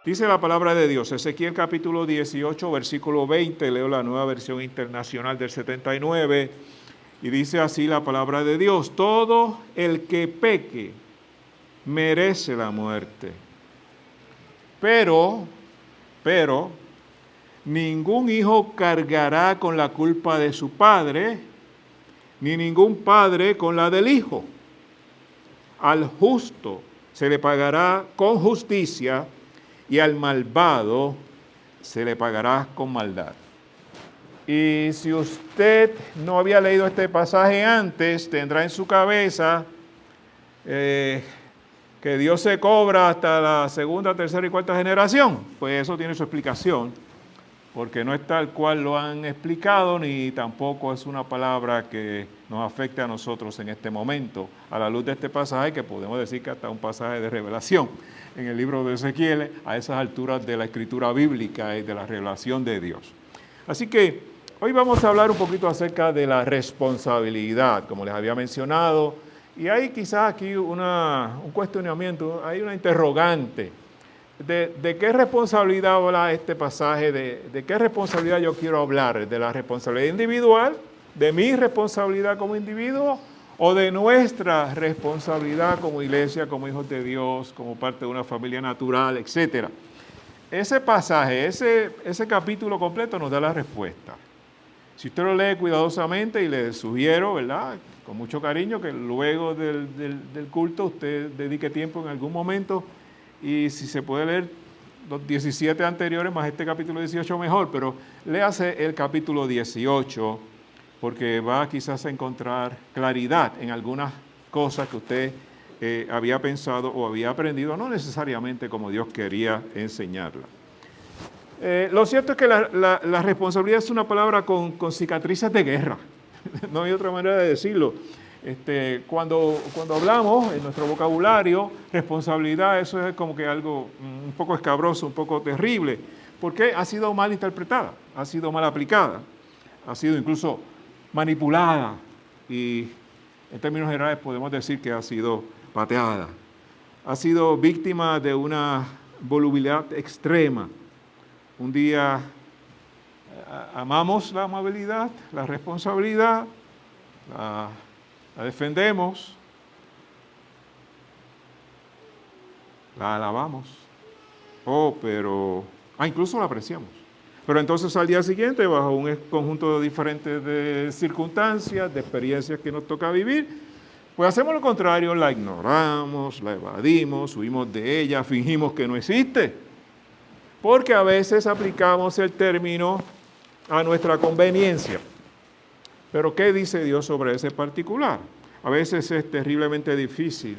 Dice la palabra de Dios, Ezequiel capítulo 18, versículo 20, leo la Nueva Versión Internacional del 79, y dice así la palabra de Dios: todo el que peque merece la muerte, pero, ningún hijo cargará con la culpa de su padre, ni ningún padre con la del hijo. Al justo se le pagará con justicia, y al malvado se le pagará con maldad. Y si usted no había leído este pasaje antes, tendrá en su cabeza que Dios se cobra hasta la segunda, tercera y cuarta generación. Pues eso tiene su explicación, porque no es tal cual lo han explicado, ni tampoco es una palabra que nos afecte a nosotros en este momento, a la luz de este pasaje, que podemos decir que hasta un pasaje de revelación en el libro de Ezequiel, a esas alturas de la escritura bíblica y de la revelación de Dios. Así que hoy vamos a hablar un poquito acerca de la responsabilidad, como les había mencionado, y hay quizás aquí un cuestionamiento, hay una interrogante. ¿De qué responsabilidad habla este pasaje? ¿De qué responsabilidad yo quiero hablar? ¿De la responsabilidad individual? ¿De mi responsabilidad como individuo? ¿O de nuestra responsabilidad como iglesia, como hijos de Dios, como parte de una familia natural, etcétera? Ese pasaje, ese capítulo completo nos da la respuesta. Si usted lo lee cuidadosamente, y le sugiero, ¿verdad?, con mucho cariño, que luego del culto usted dedique tiempo en algún momento, y si se puede leer los 17 anteriores más este capítulo 18, mejor, pero léase el capítulo 18, porque va quizás a encontrar claridad en algunas cosas que usted había pensado o había aprendido, no necesariamente como Dios quería enseñarla. Lo cierto es que la responsabilidad es una palabra con cicatrices de guerra, no hay otra manera de decirlo. Cuando hablamos en nuestro vocabulario, responsabilidad, eso es como que algo un poco escabroso, un poco terrible, porque ha sido mal interpretada, ha sido mal aplicada, ha sido incluso manipulada, y en términos generales podemos decir que ha sido pateada, ha sido víctima de una volubilidad extrema. Un día amamos la amabilidad, la responsabilidad, la defendemos, la alabamos, incluso la apreciamos. Pero entonces al día siguiente, bajo un conjunto diferente de circunstancias, de experiencias que nos toca vivir, pues hacemos lo contrario, la ignoramos, la evadimos, huimos de ella, fingimos que no existe, porque a veces aplicamos el término a nuestra conveniencia. Pero ¿qué dice Dios sobre ese particular? A veces es terriblemente difícil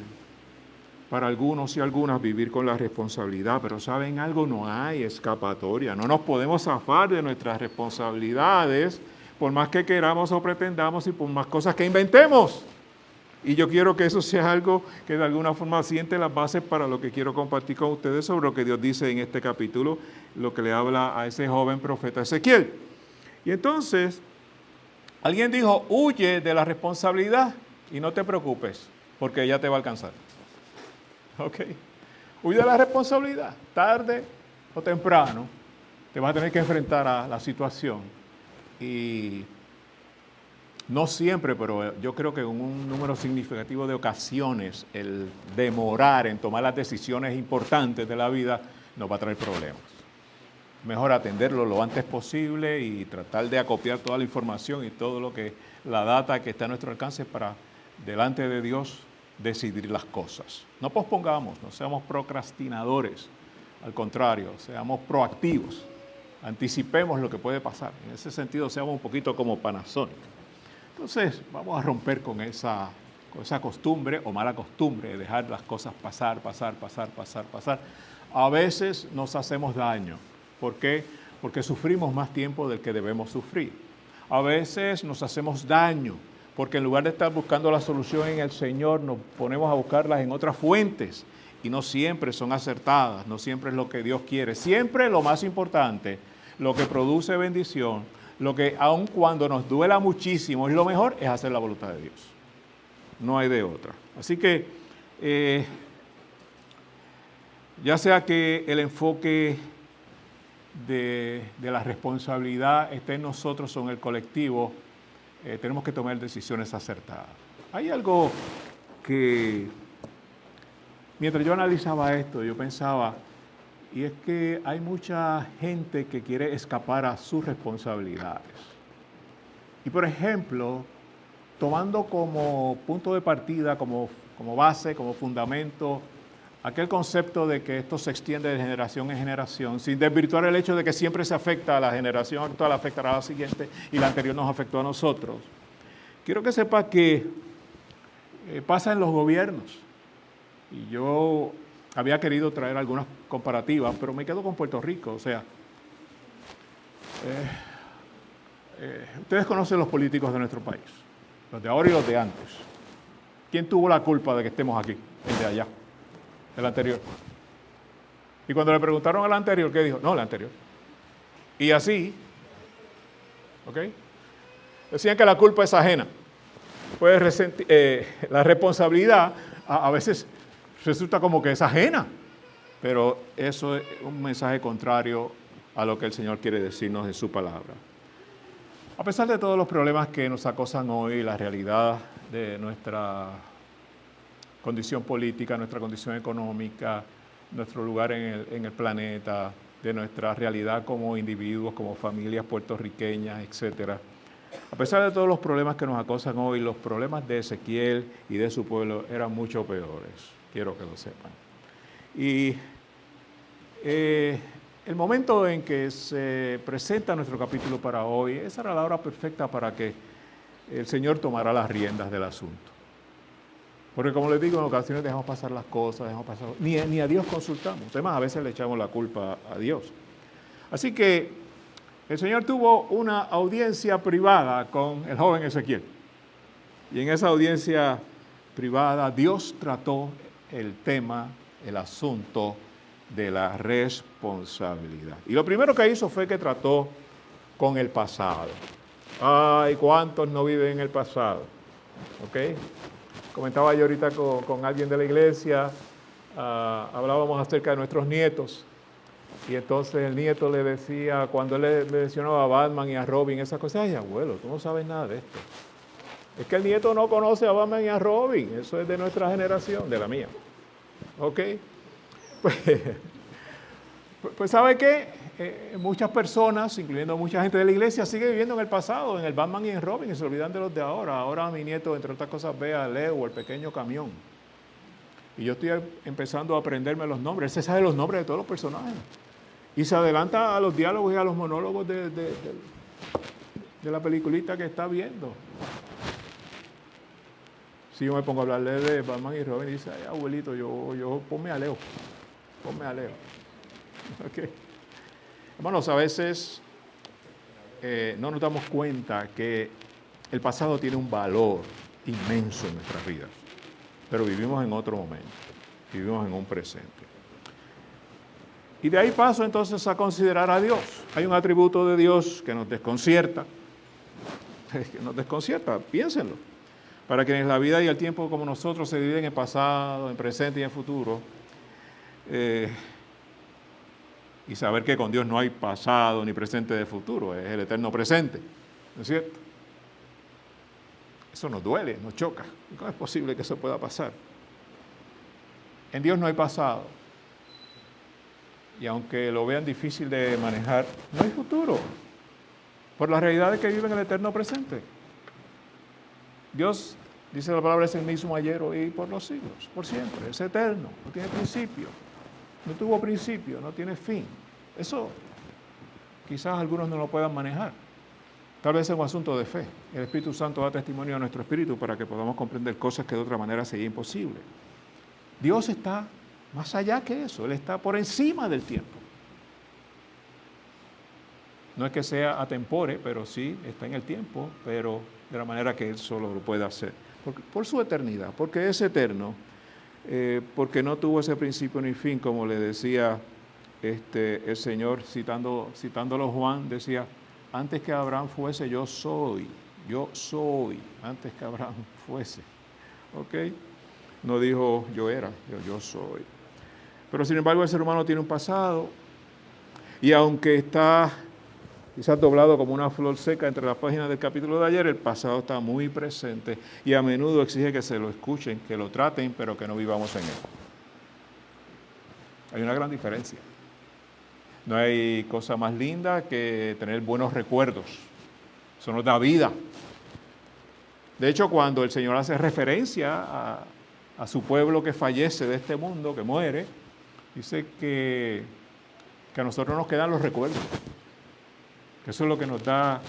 para algunos y algunas vivir con la responsabilidad, pero ¿saben algo? No hay escapatoria, no nos podemos zafar de nuestras responsabilidades, por más que queramos o pretendamos y por más cosas que inventemos. Y yo quiero que eso sea algo que de alguna forma siente las bases para lo que quiero compartir con ustedes sobre lo que Dios dice en este capítulo, lo que le habla a ese joven profeta Ezequiel. Y entonces, alguien dijo: huye de la responsabilidad y no te preocupes, porque ella te va a alcanzar. ¿Ok? Huye de la responsabilidad. Tarde o temprano te vas a tener que enfrentar a la situación. Y no siempre, pero yo creo que en un número significativo de ocasiones, el demorar en tomar las decisiones importantes de la vida nos va a traer problemas. Mejor atenderlo lo antes posible y tratar de acopiar toda la información y todo lo que la data que está a nuestro alcance para, delante de Dios, decidir las cosas. No pospongamos, no seamos procrastinadores, al contrario, seamos proactivos, anticipemos lo que puede pasar. En ese sentido, seamos un poquito como Panasonic. Entonces, vamos a romper con esa costumbre o mala costumbre de dejar las cosas pasar. A veces nos hacemos daño. ¿Por qué? Porque sufrimos más tiempo del que debemos sufrir. A veces nos hacemos daño porque en lugar de estar buscando la solución en el Señor, nos ponemos a buscarlas en otras fuentes y no siempre son acertadas, no siempre es lo que Dios quiere. Siempre lo más importante, lo que produce bendición, lo que aun cuando nos duela muchísimo es lo mejor, es hacer la voluntad de Dios. No hay de otra. Así que Ya sea que el enfoque de la responsabilidad esté en nosotros o en el colectivo, tenemos que tomar decisiones acertadas. Hay algo que, mientras yo analizaba esto, yo pensaba, y es que hay mucha gente que quiere escapar a sus responsabilidades. Y por ejemplo, tomando como punto de partida, como base, como fundamento, aquel concepto de que esto se extiende de generación en generación, sin desvirtuar el hecho de que siempre se afecta a la generación actual, afectará a la siguiente y la anterior nos afectó a nosotros. Quiero que sepa que pasa en los gobiernos. Y yo había querido traer algunas comparativas, pero me quedo con Puerto Rico. O sea, ustedes conocen los políticos de nuestro país, los de ahora y los de antes. ¿Quién tuvo la culpa de que estemos aquí? El de allá, el anterior. Y cuando le preguntaron al anterior, ¿qué dijo? No, el anterior. Y así, ¿ok? Decían que la culpa es ajena. La responsabilidad a veces resulta como que es ajena, pero eso es un mensaje contrario a lo que el Señor quiere decirnos en su palabra. A pesar de todos los problemas que nos acosan hoy, la realidad de nuestra condición política, nuestra condición económica, nuestro lugar en el planeta, de nuestra realidad como individuos, como familias puertorriqueñas, etcétera. A pesar de todos los problemas que nos acosan hoy, los problemas de Ezequiel y de su pueblo eran mucho peores. Quiero que lo sepan. Y el momento en que se presenta nuestro capítulo para hoy, esa era la hora perfecta para que el Señor tomara las riendas del asunto. Porque como les digo, en ocasiones dejamos pasar las cosas, ni a Dios consultamos. Además, a veces le echamos la culpa a Dios. Así que el Señor tuvo una audiencia privada con el joven Ezequiel. Y en esa audiencia privada, Dios trató el tema, el asunto de la responsabilidad. Y lo primero que hizo fue que trató con el pasado. Ay, ¿cuántos no viven en el pasado? ¿Ok? Comentaba yo ahorita con alguien de la iglesia, hablábamos acerca de nuestros nietos. Y entonces el nieto le decía, cuando él le mencionaba a Batman y a Robin, esas cosas, ay, abuelo, tú no sabes nada de esto. Es que el nieto no conoce a Batman y a Robin, eso es de nuestra generación, de la mía. ¿Ok? Pues ¿sabe qué? Muchas personas, incluyendo mucha gente de la iglesia, sigue viviendo en el pasado, en el Batman y en Robin, y se olvidan de los de ahora. Ahora mi nieto, entre otras cosas, ve a Leo, el pequeño camión. Y yo estoy empezando a aprenderme los nombres. Él se sabe los nombres de todos los personajes. Y se adelanta a los diálogos y a los monólogos de la peliculita que está viendo. Si yo me pongo a hablarle de Batman y Robin, dice, ay, abuelito, ponme a Leo. Okay. Hermanos, a veces no nos damos cuenta que el pasado tiene un valor inmenso en nuestras vidas, pero vivimos en otro momento, vivimos en un presente. Y de ahí paso entonces a considerar a Dios. Hay un atributo de Dios que nos desconcierta. Piénsenlo. Para quienes la vida y el tiempo como nosotros se dividen en pasado, en presente y en futuro, y saber que con Dios no hay pasado ni presente de futuro, es el eterno presente, ¿no es cierto? Eso nos duele, nos choca. ¿Cómo es posible que eso pueda pasar? En Dios no hay pasado. Y aunque lo vean difícil de manejar, no hay futuro, por la realidad de que vive en el eterno presente. Dios, dice la palabra, es el mismo ayer, hoy y por los siglos, por siempre, es eterno, no tiene principio, no tuvo principio, no tiene fin. Eso quizás algunos no lo puedan manejar. Tal vez es un asunto de fe. El Espíritu Santo da testimonio a nuestro espíritu para que podamos comprender cosas que de otra manera sería imposible. Dios está más allá que eso, Él está por encima del tiempo. No es que sea atempore, pero sí está en el tiempo, pero de la manera que Él solo lo puede hacer. Por su eternidad, porque es eterno, porque no tuvo ese principio ni fin, como le decía el Señor, citándolo Juan, decía, antes que Abraham fuese, yo soy, antes que Abraham fuese. ¿Ok? No dijo yo era, yo soy. Pero sin embargo el ser humano tiene un pasado y aunque está quizás doblado como una flor seca entre las páginas del capítulo de ayer, el pasado está muy presente y a menudo exige que se lo escuchen, que lo traten, pero que no vivamos en él. Hay una gran diferencia. No hay cosa más linda que tener buenos recuerdos. Eso nos da vida. De hecho, cuando el Señor hace referencia a su pueblo que fallece de este mundo, que muere, dice que a nosotros nos quedan los recuerdos. Que eso es lo que nos da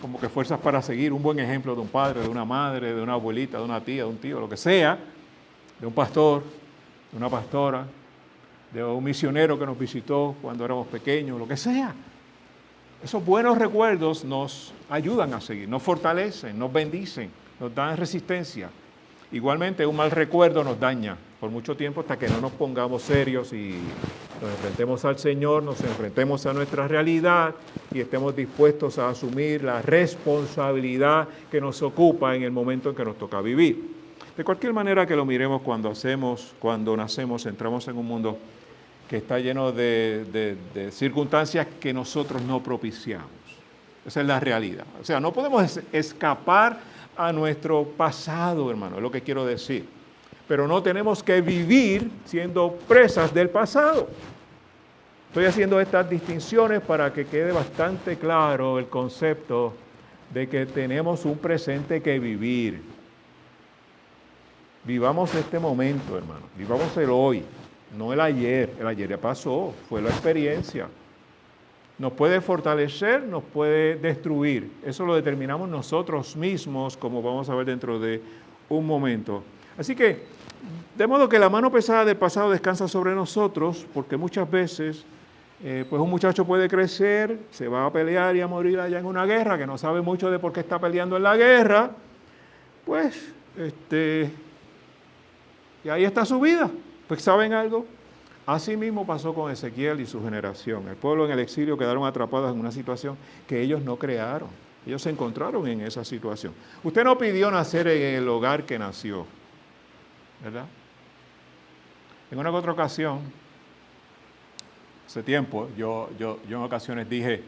como que fuerzas para seguir. Un buen ejemplo de un padre, de una madre, de una abuelita, de una tía, de un tío, lo que sea, de un pastor, de una pastora, de un misionero que nos visitó cuando éramos pequeños, lo que sea. Esos buenos recuerdos nos ayudan a seguir, nos fortalecen, nos bendicen, nos dan resistencia. Igualmente, un mal recuerdo nos daña por mucho tiempo hasta que no nos pongamos serios y nos enfrentemos al Señor, nos enfrentemos a nuestra realidad y estemos dispuestos a asumir la responsabilidad que nos ocupa en el momento en que nos toca vivir. De cualquier manera que lo miremos cuando nacemos, entramos en un mundo que está lleno de circunstancias que nosotros no propiciamos. Esa es la realidad. O sea, no podemos escapar a nuestro pasado, hermano, es lo que quiero decir. Pero no tenemos que vivir siendo presas del pasado. Estoy haciendo estas distinciones para que quede bastante claro el concepto de que tenemos un presente que vivir. Vivamos este momento, hermano. Vivamos el hoy, no el ayer. El ayer ya pasó, fue la experiencia. Nos puede fortalecer, nos puede destruir. Eso lo determinamos nosotros mismos, como vamos a ver dentro de un momento. Así que, de modo que la mano pesada del pasado descansa sobre nosotros, porque muchas veces, pues un muchacho puede crecer, se va a pelear y a morir allá en una guerra, que no sabe mucho de por qué está peleando en la guerra, pues, y ahí está su vida. Pues, ¿saben algo? Así mismo pasó con Ezequiel y su generación. El pueblo en el exilio quedaron atrapados en una situación que ellos no crearon. Ellos se encontraron en esa situación. Usted no pidió nacer en el hogar que nació, ¿verdad? En una u otra ocasión, hace tiempo, yo en ocasiones dije,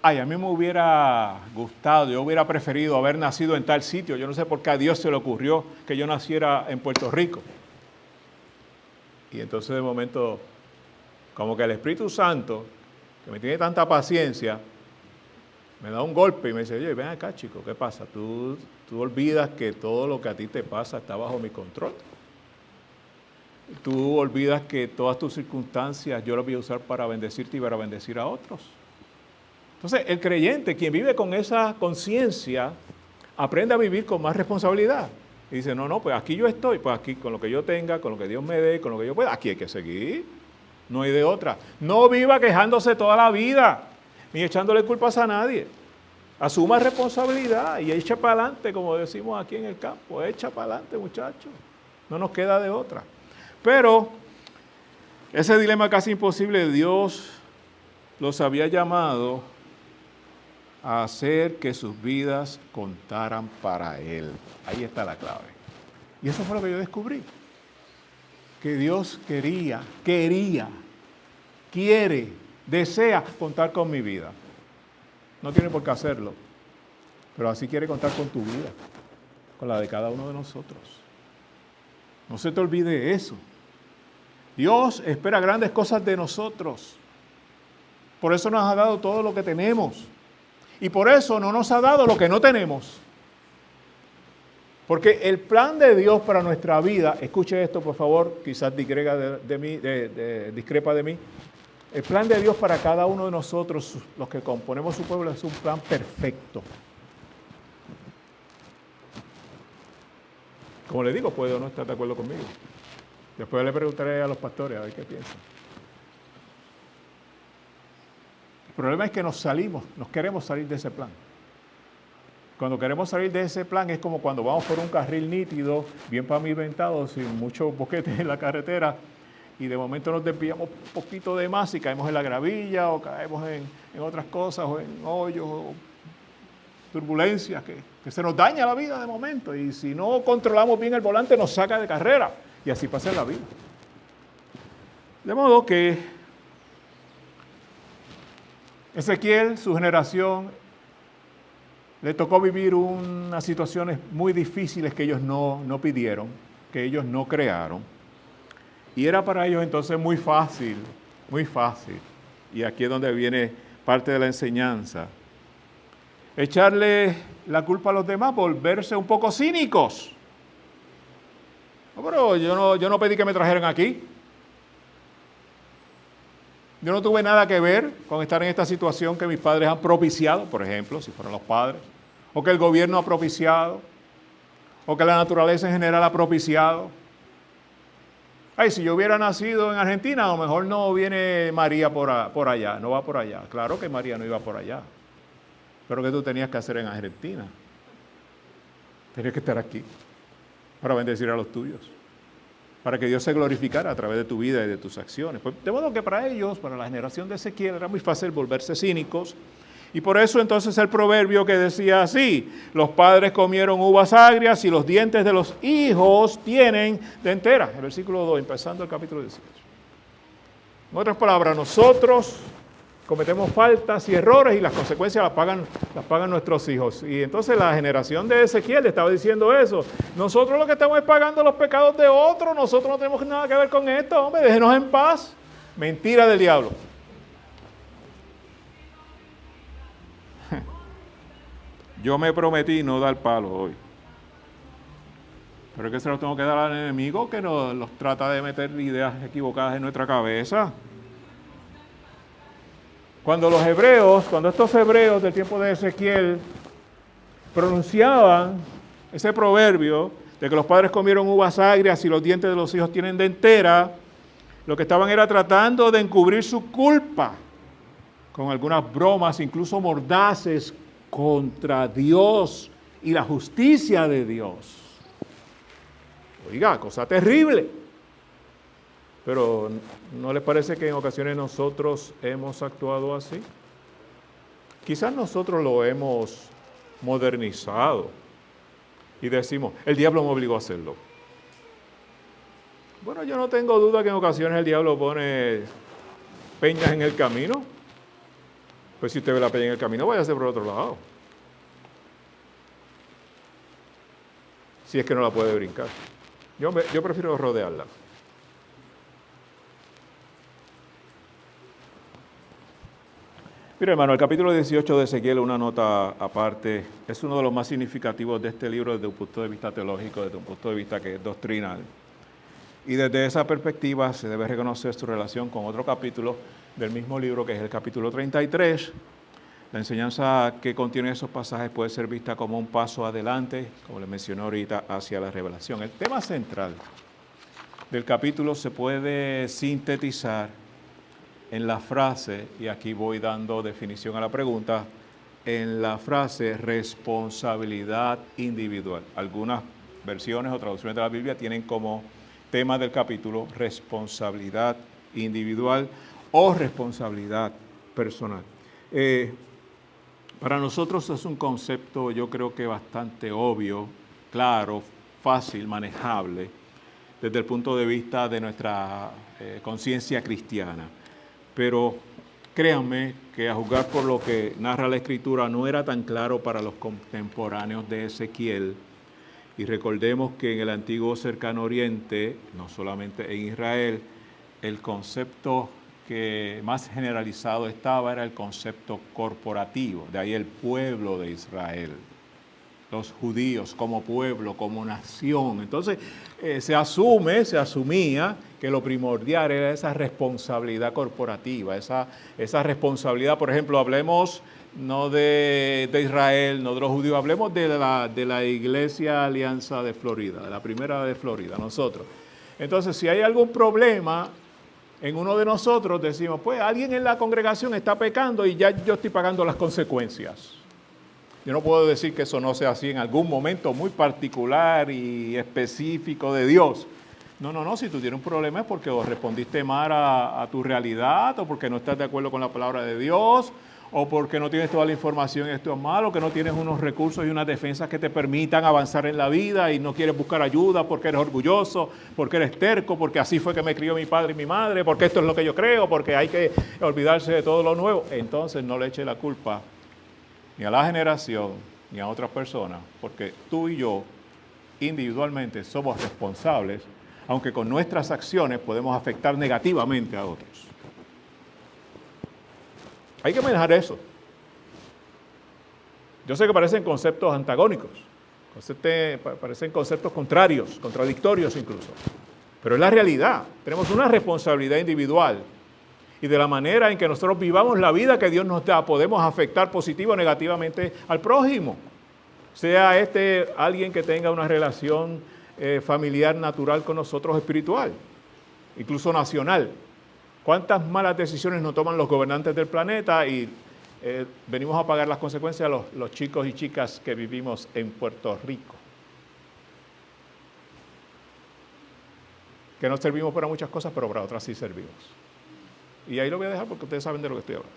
ay, a mí me hubiera gustado, yo hubiera preferido haber nacido en tal sitio. Yo no sé por qué a Dios se le ocurrió que yo naciera en Puerto Rico. Y entonces de momento, como que el Espíritu Santo, que me tiene tanta paciencia, me da un golpe y me dice, oye, ven acá, chico, ¿qué pasa? Tú olvidas que todo lo que a ti te pasa está bajo mi control. Tú olvidas que todas tus circunstancias yo las voy a usar para bendecirte y para bendecir a otros. Entonces, el creyente, quien vive con esa conciencia, aprende a vivir con más responsabilidad. Y dice, no, pues aquí yo estoy, pues aquí con lo que yo tenga, con lo que Dios me dé, con lo que yo pueda, aquí hay que seguir, no hay de otra. No viva quejándose toda la vida, ni echándole culpas a nadie. Asuma responsabilidad y echa para adelante, como decimos aquí en el campo, echa para adelante, muchachos, no nos queda de otra. Pero ese dilema casi imposible, Dios los había llamado a hacer que sus vidas contaran para Él. Ahí está la clave. Y eso fue lo que yo descubrí. Que Dios quiere, desea contar con mi vida. No tiene por qué hacerlo, pero así quiere contar con tu vida, con la de cada uno de nosotros. No se te olvide eso. Dios espera grandes cosas de nosotros. Por eso nos ha dado todo lo que tenemos. Y por eso no nos ha dado lo que no tenemos. Porque el plan de Dios para nuestra vida, escuche esto por favor, quizás discrepa de mí. El plan de Dios para cada uno de nosotros, los que componemos su pueblo, es un plan perfecto. Como le digo, puede o no estar de acuerdo conmigo. Después le preguntaré a los pastores a ver qué piensan. El problema es que nos queremos salir de ese plan. Cuando queremos salir de ese plan es como cuando vamos por un carril nítido, bien pavimentado, sin muchos boquetes en la carretera, y de momento nos desviamos un poquito de más y caemos en la gravilla o caemos en otras cosas o en hoyos o turbulencias que se nos daña la vida de momento. Y si no controlamos bien el volante nos saca de carrera y así pasa en la vida. De modo que Ezequiel, su generación, le tocó vivir unas situaciones muy difíciles que ellos no pidieron, que ellos no crearon. Y era para ellos entonces muy fácil, y aquí es donde viene parte de la enseñanza, echarle la culpa a los demás, volverse un poco cínicos. No, pero yo no pedí que me trajeran aquí. Yo no tuve nada que ver con estar en esta situación que mis padres han propiciado, por ejemplo, si fueron los padres, o que el gobierno ha propiciado, o que la naturaleza en general ha propiciado. Ay, si yo hubiera nacido en Argentina, a lo mejor no viene María por allá, no va por allá. Claro que María no iba por allá. Pero ¿qué tú tenías que hacer en Argentina? Tenías que estar aquí para bendecir a los tuyos, para que Dios se glorificara a través de tu vida y de tus acciones. Pues, de modo que para ellos, para la generación de Ezequiel, era muy fácil volverse cínicos. Y por eso entonces el proverbio que decía así: los padres comieron uvas agrias y los dientes de los hijos tienen dentera. El versículo 2, empezando el capítulo 18. En otras palabras, nosotros cometemos faltas y errores y las consecuencias las pagan nuestros hijos. Y entonces la generación de Ezequiel le estaba diciendo eso. Nosotros lo que estamos es pagando los pecados de otros, nosotros no tenemos nada que ver con esto, hombre, déjenos en paz. Mentira del diablo. Yo me prometí no dar palo hoy. Pero es que se los tengo que dar al enemigo que nos trata de meter ideas equivocadas en nuestra cabeza. Cuando estos hebreos del tiempo de Ezequiel pronunciaban ese proverbio de que los padres comieron uvas agrias y los dientes de los hijos tienen dentera, lo que estaban era tratando de encubrir su culpa con algunas bromas, incluso mordaces, contra Dios y la justicia de Dios. Oiga, cosa terrible. Pero ¿no les parece que en ocasiones nosotros hemos actuado así? Quizás nosotros lo hemos modernizado y decimos, el diablo me obligó a hacerlo. Bueno, yo no tengo duda que en ocasiones el diablo pone peñas en el camino. Pues si usted ve la peña en el camino, váyase por el otro lado. Si es que no la puede brincar. Yo prefiero rodearla. Mira, hermano, el capítulo 18 de Ezequiel, una nota aparte, es uno de los más significativos de este libro desde un punto de vista teológico, desde un punto de vista que es doctrinal. Y desde esa perspectiva se debe reconocer su relación con otro capítulo del mismo libro, que es el capítulo 33. La enseñanza que contiene esos pasajes puede ser vista como un paso adelante, como les mencioné ahorita, hacia la revelación. El tema central del capítulo se puede sintetizar en la frase, y aquí voy dando definición a la pregunta, en la frase responsabilidad individual. Algunas versiones o traducciones de la Biblia tienen como tema del capítulo responsabilidad individual o responsabilidad personal. Para nosotros es un concepto, yo creo que bastante obvio, claro, fácil, manejable, desde el punto de vista de nuestra conciencia cristiana. Pero créanme que a juzgar por lo que narra la Escritura no era tan claro para los contemporáneos de Ezequiel. Y recordemos que en el antiguo cercano oriente, no solamente en Israel, el concepto que más generalizado estaba era el concepto corporativo, de ahí el pueblo de Israel, los judíos como pueblo, como nación. Entonces se asumía que lo primordial era esa responsabilidad corporativa, esa responsabilidad, por ejemplo, hablemos no de Israel, no de los judíos, hablemos de la Iglesia Alianza de Florida, de la primera de Florida, nosotros. Entonces, si hay algún problema en uno de nosotros, decimos, pues alguien en la congregación está pecando y ya yo estoy pagando las consecuencias. Yo no puedo decir que eso no sea así en algún momento muy particular y específico de Dios. No, si tú tienes un problema es porque o respondiste mal a tu realidad, o porque no estás de acuerdo con la palabra de Dios, o porque no tienes toda la información, esto es malo, que no tienes unos recursos y unas defensas que te permitan avanzar en la vida y no quieres buscar ayuda porque eres orgulloso, porque eres terco, porque así fue que me crió mi padre y mi madre, porque esto es lo que yo creo, porque hay que olvidarse de todo lo nuevo. Entonces no le eches la culpa ni a la generación ni a otras personas, porque tú y yo individualmente somos responsables, aunque con nuestras acciones podemos afectar negativamente a otros. Hay que manejar eso. Yo sé que parecen conceptos antagónicos, parecen conceptos contrarios, contradictorios incluso, pero es la realidad. Tenemos una responsabilidad individual y de la manera en que nosotros vivamos la vida que Dios nos da, podemos afectar positivo o negativamente al prójimo. Sea alguien que tenga una relación familiar natural con nosotros, espiritual, incluso nacional. ¿Cuántas malas decisiones no toman los gobernantes del planeta y venimos a pagar las consecuencias los chicos y chicas que vivimos en Puerto Rico? Que no servimos para muchas cosas, pero para otras sí servimos. Y ahí lo voy a dejar porque ustedes saben de lo que estoy hablando.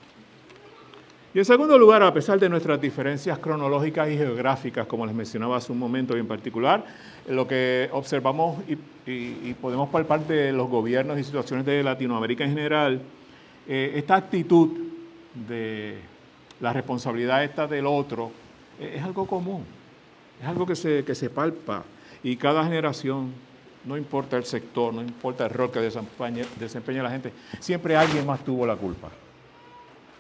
Y en segundo lugar, a pesar de nuestras diferencias cronológicas y geográficas, como les mencionaba hace un momento y en particular, lo que observamos y podemos palpar de los gobiernos y situaciones de Latinoamérica en general, esta actitud de la responsabilidad del otro es algo común, es algo que se palpa y cada generación, no importa el sector, no importa el rol que desempeña la gente, siempre alguien más tuvo la culpa.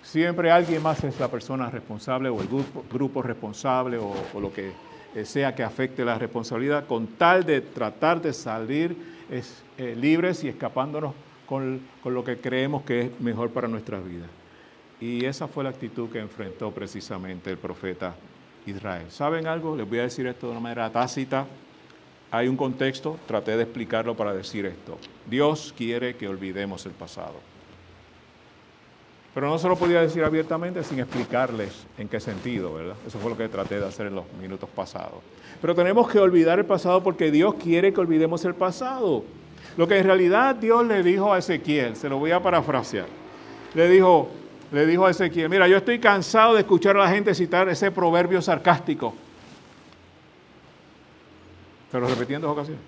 Siempre alguien más es la persona responsable o el grupo responsable o lo que sea que afecte la responsabilidad, con tal de tratar de salir libres y escapándonos con lo que creemos que es mejor para nuestras vidas. Y esa fue la actitud que enfrentó precisamente el profeta Israel. ¿Saben algo? Les voy a decir esto de una manera tácita. Hay un contexto, traté de explicarlo para decir esto. Dios quiere que olvidemos el pasado. Pero no se lo podía decir abiertamente sin explicarles en qué sentido, ¿verdad? Eso fue lo que traté de hacer en los minutos pasados. Pero tenemos que olvidar el pasado porque Dios quiere que olvidemos el pasado. Lo que en realidad Dios le dijo a Ezequiel, se lo voy a parafrasear. Le dijo a Ezequiel, mira, yo estoy cansado de escuchar a la gente citar ese proverbio sarcástico. Se lo repetí en 2 ocasiones.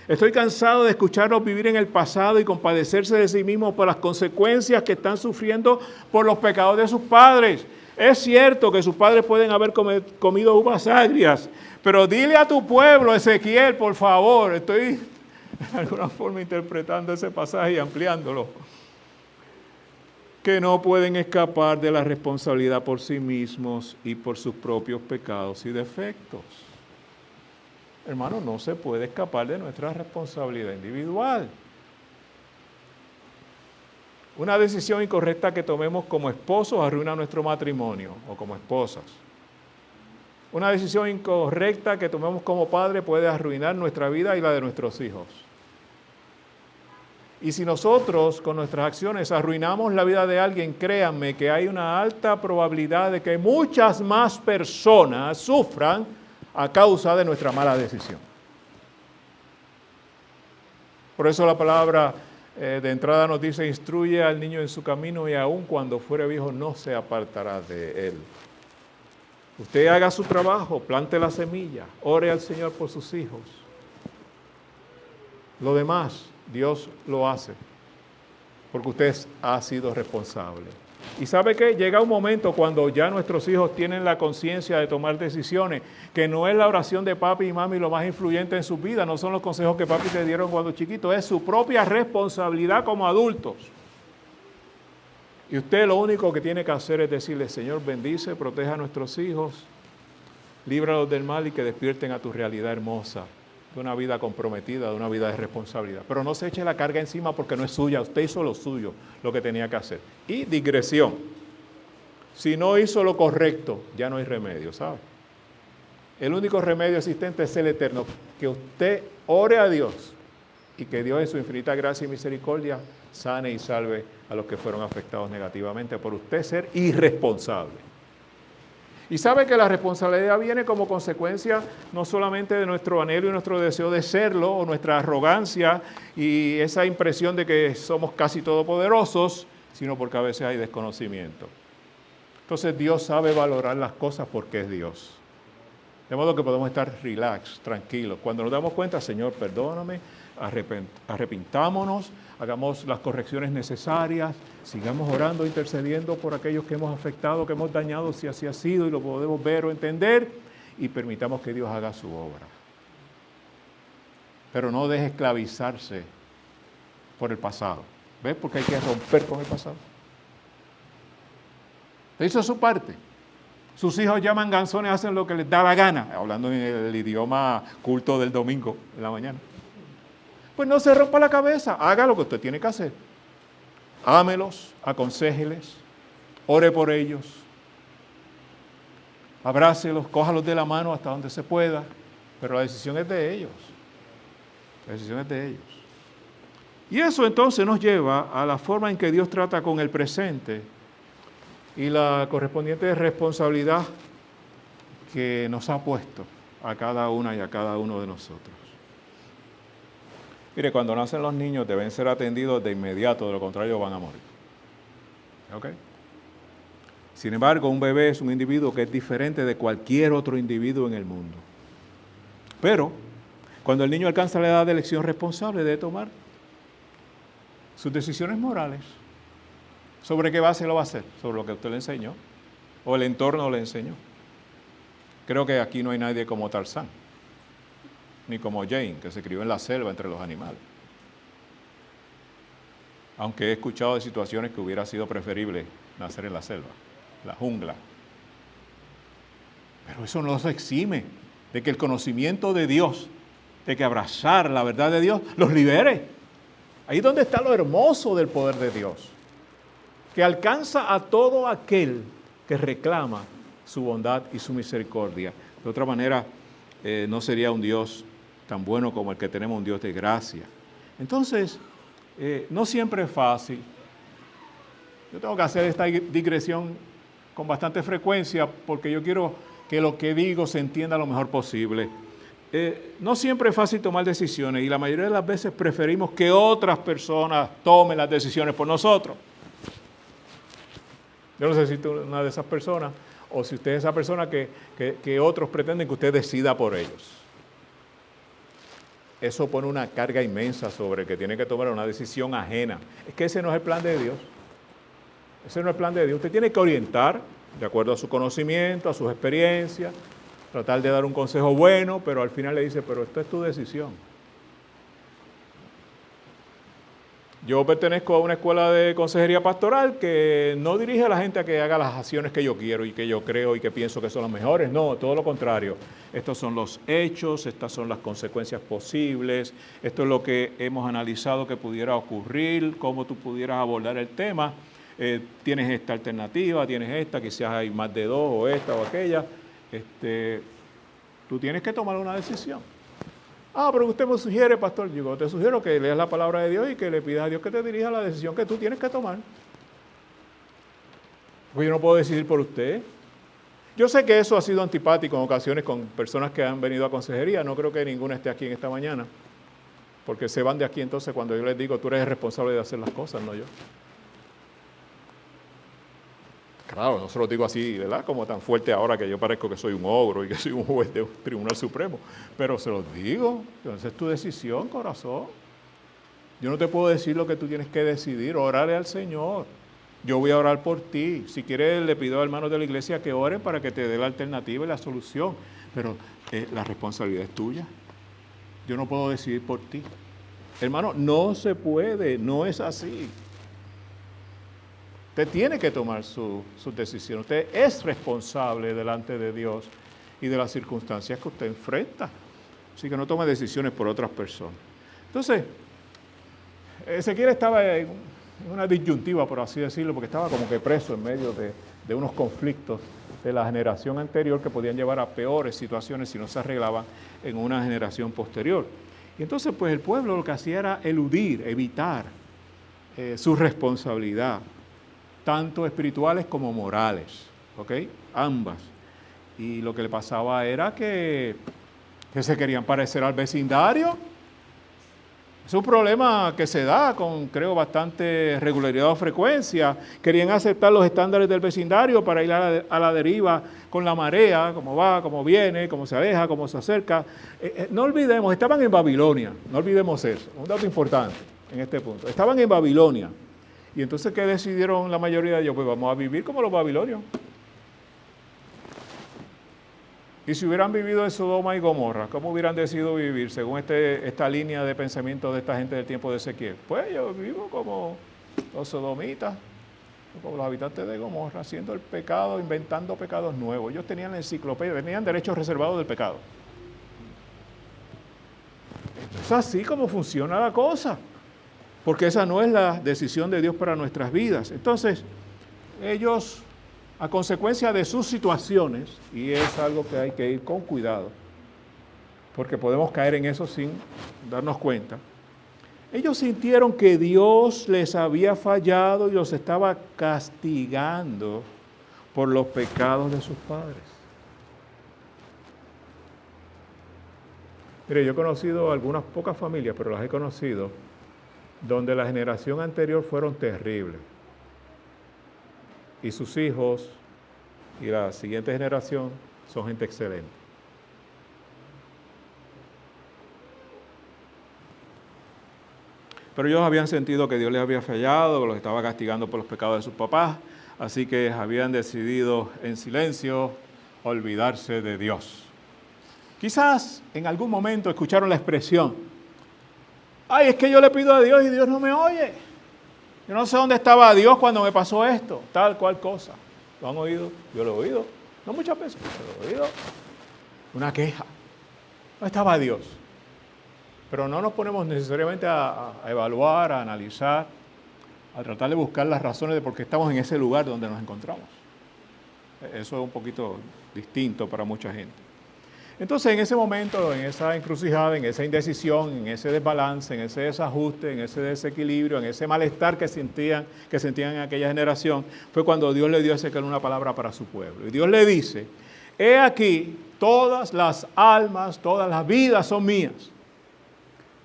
Estoy cansado de escucharlos vivir en el pasado y compadecerse de sí mismos por las consecuencias que están sufriendo por los pecados de sus padres. Es cierto que sus padres pueden haber comido uvas agrias, pero dile a tu pueblo, Ezequiel, por favor, estoy de alguna forma interpretando ese pasaje y ampliándolo, que no pueden escapar de la responsabilidad por sí mismos y por sus propios pecados y defectos. Hermano, no se puede escapar de nuestra responsabilidad individual. Una decisión incorrecta que tomemos como esposos arruina nuestro matrimonio o como esposas. Una decisión incorrecta que tomemos como padre puede arruinar nuestra vida y la de nuestros hijos. Y si nosotros con nuestras acciones arruinamos la vida de alguien, créanme que hay una alta probabilidad de que muchas más personas sufran a causa de nuestra mala decisión. Por eso la palabra de entrada nos dice, instruye al niño en su camino y aun cuando fuere viejo no se apartará de él. Usted haga su trabajo, plante la semilla, ore al Señor por sus hijos. Lo demás, Dios lo hace, porque usted ha sido responsable. Y ¿sabe qué? Llega un momento cuando ya nuestros hijos tienen la conciencia de tomar decisiones, que no es la oración de papi y mami lo más influyente en su vida, no son los consejos que papi te dieron cuando chiquito, es su propia responsabilidad como adultos. Y usted lo único que tiene que hacer es decirle, Señor, bendice, protege a nuestros hijos, líbralos del mal y que despierten a tu realidad hermosa, de una vida comprometida, de una vida de responsabilidad. Pero no se eche la carga encima porque no es suya, usted hizo lo suyo, lo que tenía que hacer. Y digresión, si no hizo lo correcto, ya no hay remedio, ¿sabe? El único remedio existente es el eterno, que usted ore a Dios y que Dios en su infinita gracia y misericordia sane y salve a los que fueron afectados negativamente por usted ser irresponsable. Y sabe que la responsabilidad viene como consecuencia no solamente de nuestro anhelo y nuestro deseo de serlo, o nuestra arrogancia y esa impresión de que somos casi todopoderosos, sino porque a veces hay desconocimiento. Entonces Dios sabe valorar las cosas porque es Dios. De modo que podemos estar relax, tranquilos. Cuando nos damos cuenta, Señor, perdóname, arrepintámonos, hagamos las correcciones necesarias, sigamos orando, intercediendo por aquellos que hemos afectado, que hemos dañado, si así ha sido, y lo podemos ver o entender, y permitamos que Dios haga su obra. Pero no deje esclavizarse por el pasado. ¿Ves? Porque hay que romper con el pasado. Hizo su parte. Sus hijos llaman ganzones, hacen lo que les da la gana, hablando en el idioma culto del domingo en la mañana. Pues no se rompa la cabeza, haga lo que usted tiene que hacer. Ámelos, aconséjeles, ore por ellos, abrácelos, cójalos de la mano hasta donde se pueda, pero la decisión es de ellos. La decisión es de ellos. Y eso entonces nos lleva a la forma en que Dios trata con el presente y la correspondiente responsabilidad que nos ha puesto a cada una y a cada uno de nosotros. Mire, cuando nacen los niños deben ser atendidos de inmediato, de lo contrario van a morir. ¿Ok? Sin embargo, un bebé es un individuo que es diferente de cualquier otro individuo en el mundo. Pero, cuando el niño alcanza la edad de elección responsable, debe tomar sus decisiones morales. ¿Sobre qué base lo va a hacer? Sobre lo que usted le enseñó o el entorno le enseñó. Creo que aquí no hay nadie como Tarzán, ni como Jane, que se crió en la selva entre los animales. Aunque he escuchado de situaciones que hubiera sido preferible nacer en la selva, la jungla. Pero eso no nos exime de que el conocimiento de Dios, de que abrazar la verdad de Dios, los libere. Ahí es donde está lo hermoso del poder de Dios, que alcanza a todo aquel que reclama su bondad y su misericordia. De otra manera, no sería un Dios tan bueno como el que tenemos, un Dios de gracia. Entonces, no siempre es fácil. Yo tengo que hacer esta digresión con bastante frecuencia porque yo quiero que lo que digo se entienda lo mejor posible. No siempre es fácil tomar decisiones y la mayoría de las veces preferimos que otras personas tomen las decisiones por nosotros. Yo no sé si usted es una de esas personas o si usted es esa persona que otros pretenden que usted decida por ellos. Eso pone una carga inmensa sobre el que tiene que tomar una decisión ajena. Es que ese no es el plan de Dios. Ese no es el plan de Dios. Usted tiene que orientar de acuerdo a su conocimiento, a sus experiencias, tratar de dar un consejo bueno, pero al final le dice, pero esto es tu decisión. Yo pertenezco a una escuela de consejería pastoral que no dirige a la gente a que haga las acciones que yo quiero y que yo creo y que pienso que son las mejores. No, todo lo contrario. Estos son los hechos, estas son las consecuencias posibles, esto es lo que hemos analizado que pudiera ocurrir, cómo tú pudieras abordar el tema. Tienes esta alternativa, tienes esta, quizás hay más de dos o esta o aquella. Tú tienes que tomar una decisión. Pero usted me sugiere, pastor, yo te sugiero que leas la palabra de Dios y que le pidas a Dios que te dirija la decisión que tú tienes que tomar. Porque yo no puedo decidir por usted. Yo sé que eso ha sido antipático en ocasiones con personas que han venido a consejería. No creo que ninguna esté aquí en esta mañana. Porque se van de aquí entonces cuando yo les digo, tú eres el responsable de hacer las cosas, no yo. Claro, no se lo digo así, ¿verdad? Como tan fuerte ahora que yo parezco que soy un ogro y que soy un juez de un tribunal supremo. Pero se los digo, entonces es tu decisión, corazón. Yo no te puedo decir lo que tú tienes que decidir, órale al Señor. Yo voy a orar por ti. Si quieres, le pido a hermanos de la iglesia que oren para que te dé la alternativa y la solución. Pero la responsabilidad es tuya. Yo no puedo decidir por ti. Hermano, no se puede, no es así. Usted tiene que tomar su decisión. Usted es responsable delante de Dios y de las circunstancias que usted enfrenta. Así que no tome decisiones por otras personas. Entonces, Ezequiel estaba en una disyuntiva, por así decirlo, porque estaba como que preso en medio de unos conflictos de la generación anterior que podían llevar a peores situaciones si no se arreglaban en una generación posterior. Y entonces, pues el pueblo lo que hacía era eludir, evitar su responsabilidad, tanto espirituales como morales, ¿ok? Ambas. Y lo que le pasaba era que se querían parecer al vecindario. Es un problema que se da con, creo, bastante regularidad o frecuencia. Querían aceptar los estándares del vecindario para ir a la deriva con la marea, cómo va, cómo viene, cómo se aleja, cómo se acerca. No olvidemos, estaban en Babilonia, no olvidemos eso, un dato importante en este punto. Estaban en Babilonia. Y entonces, ¿qué decidieron la mayoría de ellos? Pues vamos a vivir como los babilonios. Y si hubieran vivido en Sodoma y Gomorra, ¿cómo hubieran decidido vivir según esta línea de pensamiento de esta gente del tiempo de Ezequiel? Pues yo vivo como los sodomitas, como los habitantes de Gomorra, haciendo el pecado, inventando pecados nuevos. Ellos tenían la enciclopedia, tenían derechos reservados del pecado. Es así como funciona la cosa, porque esa no es la decisión de Dios para nuestras vidas. Entonces, ellos, a consecuencia de sus situaciones, y es algo que hay que ir con cuidado, porque podemos caer en eso sin darnos cuenta, ellos sintieron que Dios les había fallado y los estaba castigando por los pecados de sus padres. Mire, yo he conocido algunas pocas familias, pero las he conocido, donde la generación anterior fueron terribles. Y sus hijos y la siguiente generación son gente excelente. Pero ellos habían sentido que Dios les había fallado, que los estaba castigando por los pecados de sus papás, así que habían decidido en silencio olvidarse de Dios. Quizás en algún momento escucharon la expresión: ay, es que yo le pido a Dios y Dios no me oye. Yo no sé dónde estaba Dios cuando me pasó esto, tal cual cosa. ¿Lo han oído? Yo lo he oído. No muchas veces, pero lo he oído. Una queja. ¿Dónde estaba Dios? Pero no nos ponemos necesariamente a evaluar, a analizar, a tratar de buscar las razones de por qué estamos en ese lugar donde nos encontramos. Eso es un poquito distinto para mucha gente. Entonces, en ese momento, en esa encrucijada, en esa indecisión, en ese desbalance, en ese desajuste, en ese desequilibrio, en ese malestar que sentían en aquella generación, fue cuando Dios le dio a Ezequiel una palabra para su pueblo. Y Dios le dice: he aquí, todas las almas, todas las vidas son mías.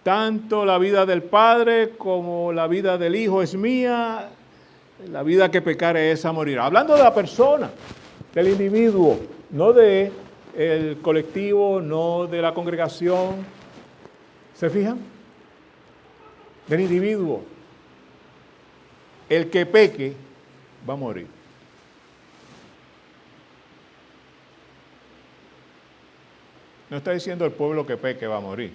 Tanto la vida del Padre como la vida del Hijo es mía. La vida que pecare esa morirá. Hablando de la persona, del individuo, no de el colectivo, no de la congregación. ¿Se fijan? Del individuo. El que peque va a morir. No está diciendo el pueblo que peque va a morir.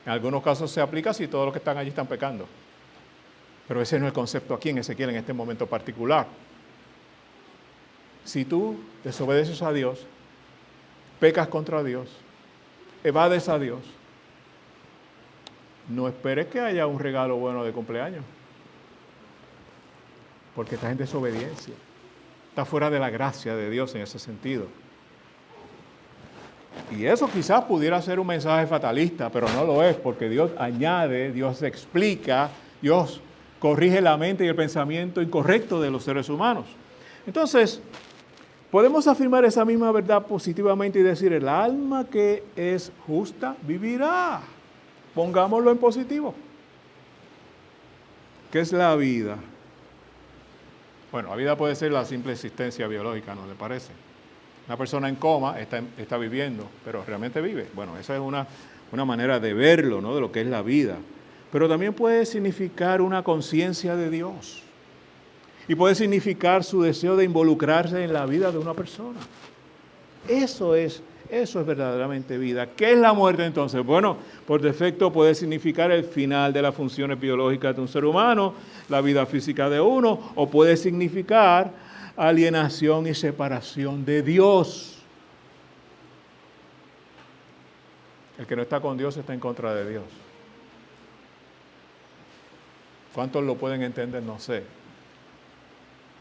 En algunos casos se aplica si todos los que están allí están pecando. Pero ese no es el concepto aquí en Ezequiel en este momento particular. Si tú desobedeces a Dios, pecas contra Dios, evades a Dios, no esperes que haya un regalo bueno de cumpleaños, porque estás en desobediencia, estás fuera de la gracia de Dios en ese sentido. Y eso quizás pudiera ser un mensaje fatalista, pero no lo es, porque Dios añade, Dios explica, Dios corrige la mente y el pensamiento incorrecto de los seres humanos. Entonces, podemos afirmar esa misma verdad positivamente y decir: el alma que es justa vivirá. Pongámoslo en positivo. ¿Qué es la vida? Bueno, la vida puede ser la simple existencia biológica, ¿no le parece? Una persona en coma está viviendo, pero realmente vive. Bueno, esa es una manera de verlo, ¿no? De lo que es la vida. Pero también puede significar una conciencia de Dios. Y puede significar su deseo de involucrarse en la vida de una persona. Eso es verdaderamente vida. ¿Qué es la muerte entonces? Bueno, por defecto puede significar el final de las funciones biológicas de un ser humano, la vida física de uno, o puede significar alienación y separación de Dios. El que no está con Dios está en contra de Dios. ¿Cuántos lo pueden entender? No sé.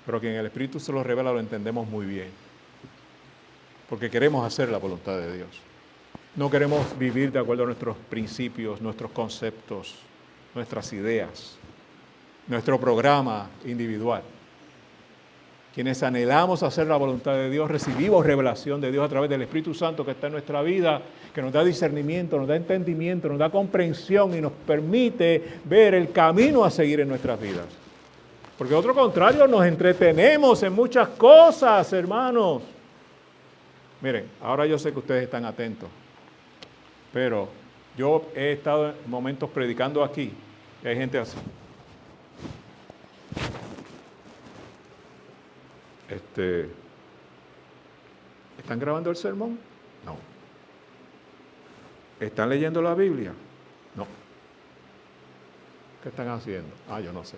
Pero que en el Espíritu se lo revela lo entendemos muy bien. Porque queremos hacer la voluntad de Dios. No queremos vivir de acuerdo a nuestros principios, nuestros conceptos, nuestras ideas, nuestro programa individual. quienes anhelamos hacer la voluntad de Dios, recibimos revelación de Dios a través del Espíritu Santo que está en nuestra vida, que nos da discernimiento, nos da entendimiento, nos da comprensión y nos permite ver el camino a seguir en nuestras vidas. Porque de otro contrario, nos entretenemos en muchas cosas, hermanos. Miren, ahora yo sé que ustedes están atentos, pero yo he estado en momentos predicando aquí y hay gente así. ¿Están grabando el sermón? No. ¿Están leyendo la Biblia? No. ¿Qué están haciendo? Yo no sé.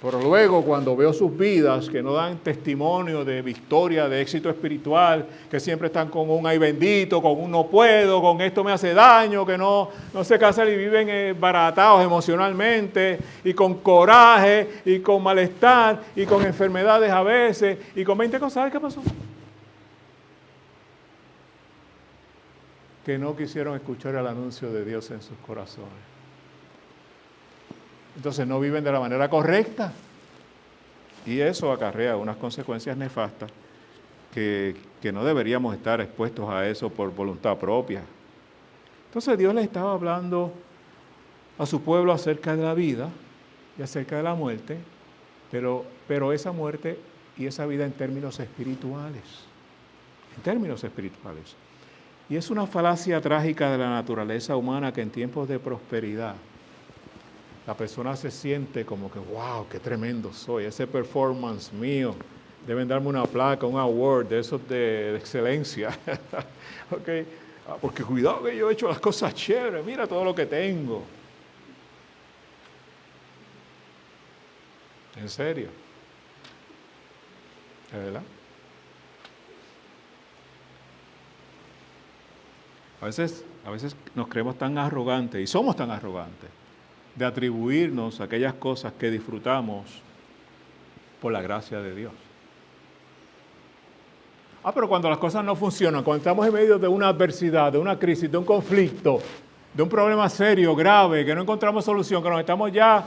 Pero luego cuando veo sus vidas que no dan testimonio de victoria, de éxito espiritual, que siempre están con un ay bendito, con un no puedo, con esto me hace daño, que no se casan y viven baratados emocionalmente, y con coraje, y con malestar, y con enfermedades a veces, y con 20 cosas, ¿sabes qué pasó? Que no quisieron escuchar el anuncio de Dios en sus corazones. Entonces no viven de la manera correcta y eso acarrea unas consecuencias nefastas que no deberíamos estar expuestos a eso por voluntad propia. Entonces Dios le estaba hablando a su pueblo acerca de la vida y acerca de la muerte, pero esa muerte y esa vida en términos espirituales. Y es una falacia trágica de la naturaleza humana que en tiempos de prosperidad la persona se siente como que, wow, qué tremendo soy, ese performance mío, deben darme una placa, un award de esos de excelencia. Okay. Porque cuidado que yo he hecho las cosas chéveres, mira todo lo que tengo. ¿En serio? ¿De verdad? A veces nos creemos tan arrogantes y somos tan arrogantes de atribuirnos a aquellas cosas que disfrutamos por la gracia de Dios. Pero cuando las cosas no funcionan, cuando estamos en medio de una adversidad, de una crisis, de un conflicto, de un problema serio, grave, que no encontramos solución, que nos estamos ya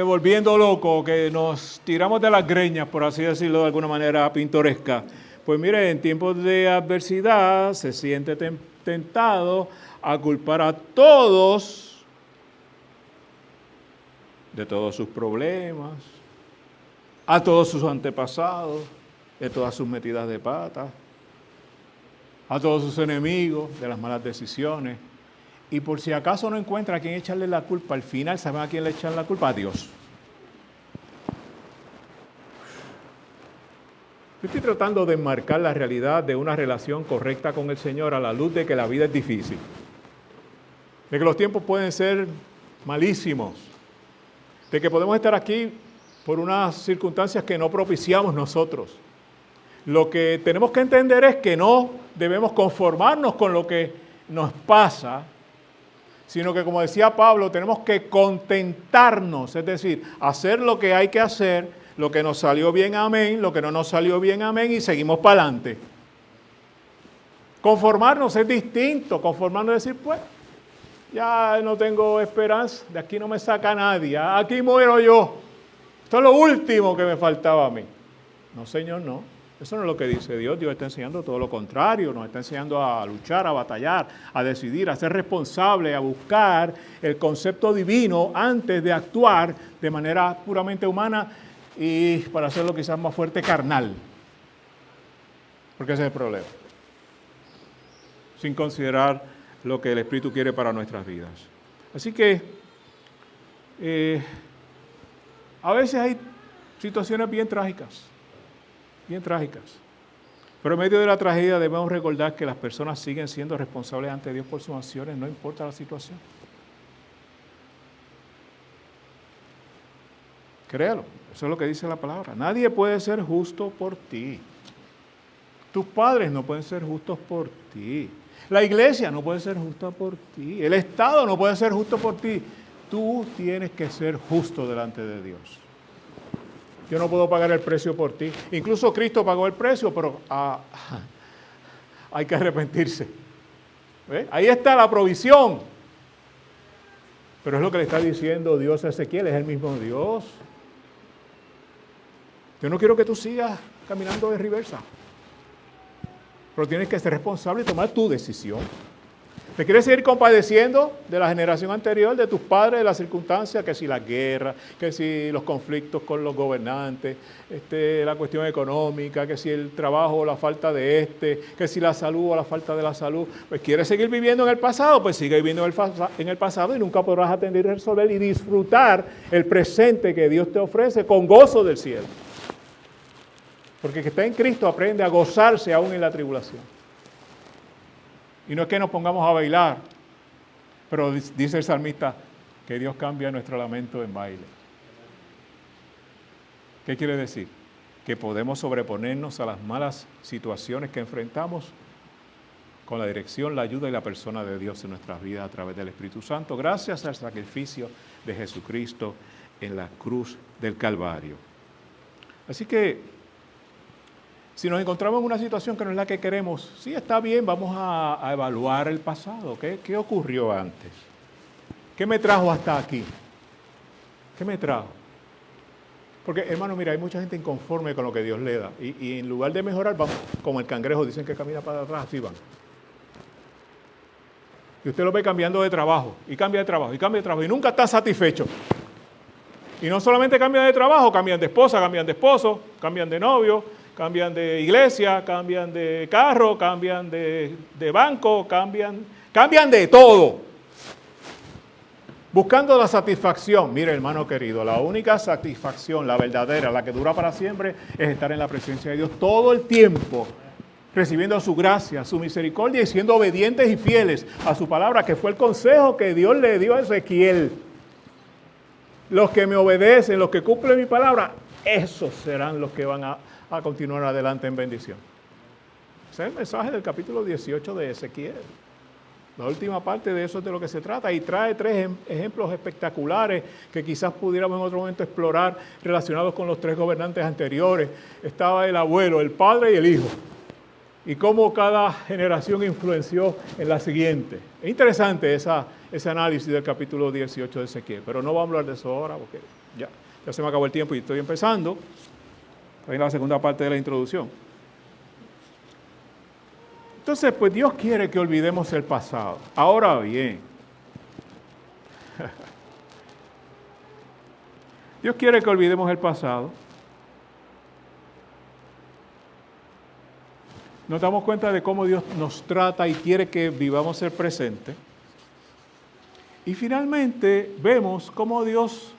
volviendo locos, que nos tiramos de las greñas, por así decirlo de alguna manera pintoresca, pues mire, en tiempos de adversidad se siente tentado a culpar a todos de todos sus problemas, a todos sus antepasados, de todas sus metidas de pata, a todos sus enemigos, de las malas decisiones. Y por si acaso no encuentra a quién echarle la culpa, al final, ¿saben a quién le echan la culpa? A Dios. Yo estoy tratando de enmarcar la realidad de una relación correcta con el Señor a la luz de que la vida es difícil, de que los tiempos pueden ser malísimos, de que podemos estar aquí por unas circunstancias que no propiciamos nosotros. Lo que tenemos que entender es que no debemos conformarnos con lo que nos pasa, sino que, como decía Pablo, tenemos que contentarnos, es decir, hacer lo que hay que hacer, lo que nos salió bien, amén, lo que no nos salió bien, amén, y seguimos para adelante. Conformarnos es distinto, conformarnos es decir, pues, ya no tengo esperanza, de aquí no me saca nadie, aquí muero yo. Esto es lo último que me faltaba a mí. No, Señor, no. Eso no es lo que dice Dios. Dios está enseñando todo lo contrario. Nos está enseñando a luchar, a batallar, a decidir, a ser responsable, a buscar el concepto divino antes de actuar de manera puramente humana y, para hacerlo quizás más fuerte, carnal. Porque ese es el problema. Sin considerar lo que el Espíritu quiere para nuestras vidas. Así que a veces hay situaciones bien trágicas, pero en medio de la tragedia debemos recordar que las personas siguen siendo responsables ante Dios por sus acciones, no importa la situación. Créalo, eso es lo que dice la palabra. Nadie puede ser justo por ti. Tus padres no pueden ser justos por ti. La iglesia no puede ser justa por ti. El Estado no puede ser justo por ti. Tú tienes que ser justo delante de Dios. Yo no puedo pagar el precio por ti. Incluso Cristo pagó el precio, pero hay que arrepentirse. ¿Ve? Ahí está la provisión. Pero es lo que le está diciendo Dios a Ezequiel, es el mismo Dios. Yo no quiero que tú sigas caminando de reversa. Pero tienes que ser responsable y tomar tu decisión. ¿Te quieres seguir compadeciendo de la generación anterior, de tus padres, de las circunstancias, que si la guerra, que si los conflictos con los gobernantes, la cuestión económica, que si el trabajo o la falta de que si la salud o la falta de la salud? Pues quieres seguir viviendo en el pasado, pues sigue viviendo en el pasado y nunca podrás atender y resolver y disfrutar el presente que Dios te ofrece con gozo del cielo. Porque el que está en Cristo aprende a gozarse aún en la tribulación. Y no es que nos pongamos a bailar, pero dice el salmista que Dios cambia nuestro lamento en baile. ¿Qué quiere decir? Que podemos sobreponernos a las malas situaciones que enfrentamos con la dirección, la ayuda y la persona de Dios en nuestras vidas a través del Espíritu Santo, gracias al sacrificio de Jesucristo en la cruz del Calvario. Así que, si nos encontramos en una situación que no es la que queremos, sí, está bien, vamos a evaluar el pasado. ¿Qué ocurrió antes? ¿Qué me trajo hasta aquí? ¿Qué me trajo? Porque, hermano, mira, hay mucha gente inconforme con lo que Dios le da. Y en lugar de mejorar, vamos, como el cangrejo, dicen que camina para atrás, así van. Y usted lo ve cambiando de trabajo, y cambia de trabajo, y cambia de trabajo, y nunca está satisfecho. Y no solamente cambian de trabajo, cambian de esposa, cambian de esposo, cambian de novio, cambian de iglesia, cambian de carro, cambian de banco, cambian de todo. Buscando la satisfacción. Mire, hermano querido, la única satisfacción, la verdadera, la que dura para siempre, es estar en la presencia de Dios todo el tiempo, recibiendo su gracia, su misericordia y siendo obedientes y fieles a su palabra, que fue el consejo que Dios le dio a Ezequiel. Los que me obedecen, los que cumplen mi palabra, esos serán los que van a continuar adelante en bendición. Ese es el mensaje del capítulo 18 de Ezequiel. La última parte de eso es de lo que se trata y trae 3 ejemplos espectaculares que quizás pudiéramos en otro momento explorar relacionados con los 3 gobernantes anteriores. Estaba el abuelo, el padre y el hijo. Y cómo cada generación influenció en la siguiente. Es interesante ese análisis del capítulo 18 de Ezequiel, pero no vamos a hablar de eso ahora porque ya se me acabó el tiempo y estoy empezando. Estoy en la segunda parte de la introducción. Entonces, pues Dios quiere que olvidemos el pasado. Ahora bien, Dios quiere que olvidemos el pasado. Nos damos cuenta de cómo Dios nos trata y quiere que vivamos el presente. Y finalmente vemos cómo Dios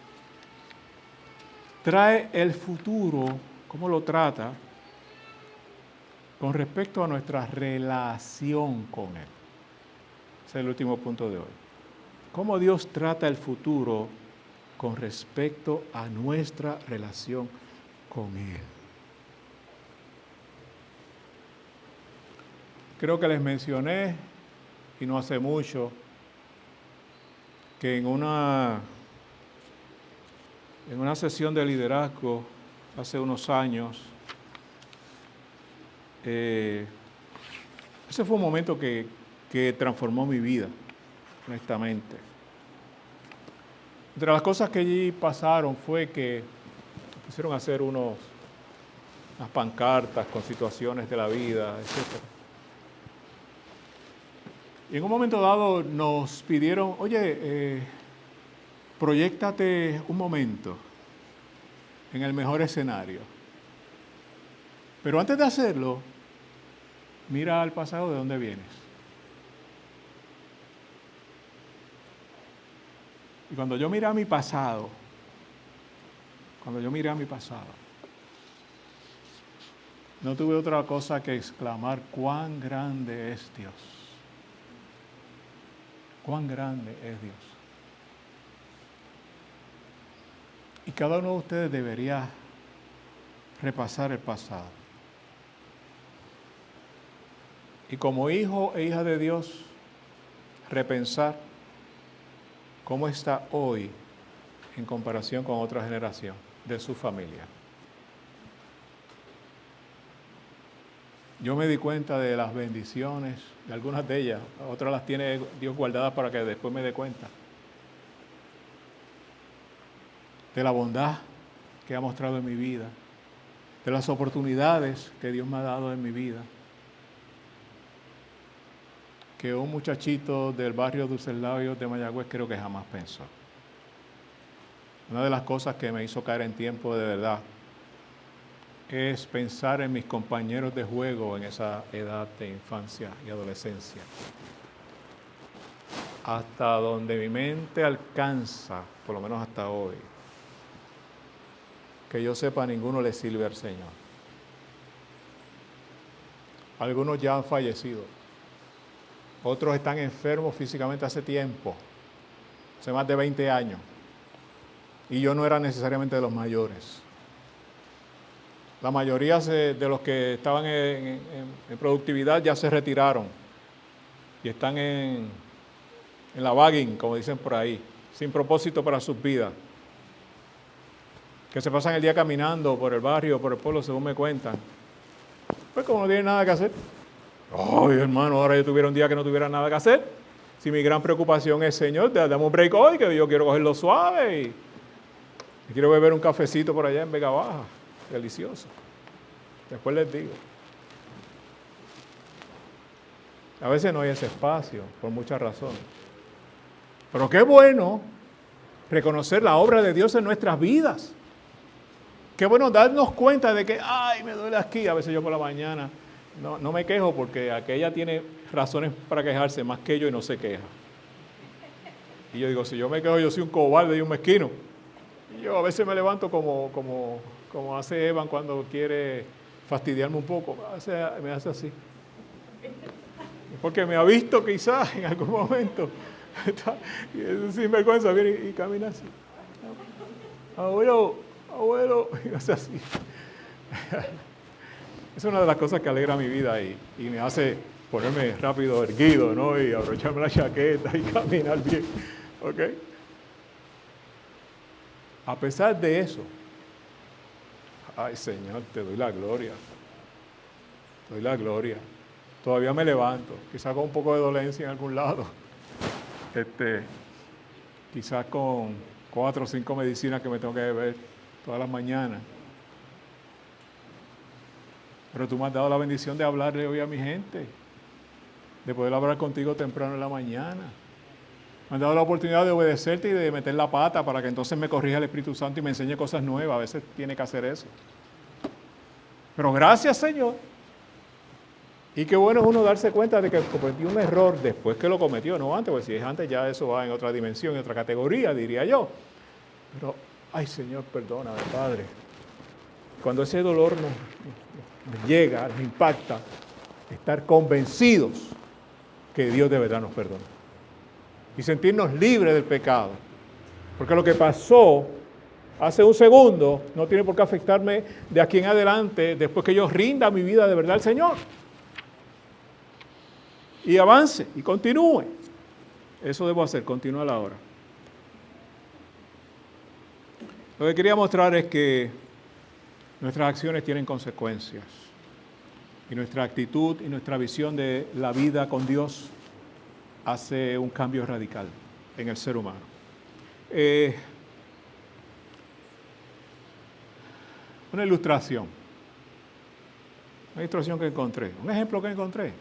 trae el futuro, cómo lo trata con respecto a nuestra relación con Él. Ese es el último punto de hoy. Cómo Dios trata el futuro con respecto a nuestra relación con Él. Creo que les mencioné, y no hace mucho, que en una sesión de liderazgo hace unos años, ese fue un momento que transformó mi vida, honestamente. Entre las cosas que allí pasaron fue que pusieron a hacer unas pancartas con situaciones de la vida, etc. Y en un momento dado nos pidieron, oye, proyéctate un momento en el mejor escenario. Pero antes de hacerlo, mira al pasado de dónde vienes. Y cuando yo miré a mi pasado, no tuve otra cosa que exclamar, cuán grande es Dios. Cuán grande es Dios. Y cada uno de ustedes debería repasar el pasado. Y como hijo e hija de Dios, repensar cómo está hoy en comparación con otra generación de su familia. Yo me di cuenta de las bendiciones, de algunas de ellas, otras las tiene Dios guardadas para que después me dé cuenta. De la bondad que ha mostrado en mi vida, de las oportunidades que Dios me ha dado en mi vida, que un muchachito del barrio Dulces Labios de Mayagüez creo que jamás pensó. Una de las cosas que me hizo caer en tiempo de verdad es pensar en mis compañeros de juego en esa edad de infancia y adolescencia. Hasta donde mi mente alcanza, por lo menos hasta hoy, que yo sepa, ninguno le sirve al Señor. Algunos ya han fallecido. Otros están enfermos físicamente hace tiempo, hace más de 20 años. Y yo no era necesariamente de los mayores. La mayoría de los que estaban en productividad ya se retiraron y están en la vaguing, como dicen por ahí, sin propósito para sus vidas. Que se pasan el día caminando por el barrio, por el pueblo, según me cuentan. Pues como no tienen nada que hacer. Ay, hermano, ahora yo tuviera un día que no tuviera nada que hacer. Si mi gran preocupación es, Señor, dame un break hoy, que yo quiero cogerlo suave y quiero beber un cafecito por allá en Vega Baja. Delicioso. Después les digo. A veces no hay ese espacio, por muchas razones. Pero qué bueno reconocer la obra de Dios en nuestras vidas. Qué bueno darnos cuenta de que, ay, me duele aquí. A veces yo por la mañana no me quejo porque aquella tiene razones para quejarse más que yo y no se queja. Y yo digo, si yo me quejo, yo soy un cobarde y un mezquino. Y yo a veces me levanto como hace Evan cuando quiere fastidiarme un poco. Me hace así. Porque me ha visto quizás en algún momento. Y sin vergüenza viene y camina así. Abuelo, y hace así. Es una de las cosas que alegra mi vida y me hace ponerme rápido erguido, ¿no? Y abrocharme la chaqueta y caminar bien. ¿Ok? A pesar de eso, ay Señor, te doy la gloria. Te doy la gloria. Todavía me levanto, quizás con un poco de dolencia en algún lado. Quizás con 4 o 5 medicinas que me tengo que beber todas las mañanas. Pero tú me has dado la bendición de hablarle hoy a mi gente, de poder hablar contigo temprano en la mañana. Me han dado la oportunidad de obedecerte y de meter la pata para que entonces me corrija el Espíritu Santo y me enseñe cosas nuevas. A veces tiene que hacer eso. Pero gracias, Señor. Y qué bueno es uno darse cuenta de que cometió un error después que lo cometió, no antes, porque si es antes ya eso va en otra dimensión, en otra categoría, diría yo. Pero, ay Señor, perdóname, Padre. Cuando ese dolor nos llega, nos impacta, estar convencidos que Dios de verdad nos perdona. Y sentirnos libres del pecado. Porque lo que pasó hace un segundo no tiene por qué afectarme de aquí en adelante, después que yo rinda mi vida de verdad al Señor. Y avance y continúe. Eso debo hacer, continuar ahora. Lo que quería mostrar es que nuestras acciones tienen consecuencias. Y nuestra actitud y nuestra visión de la vida con Dios hace un cambio radical en el ser humano. Una ilustración que encontré, un ejemplo que encontré,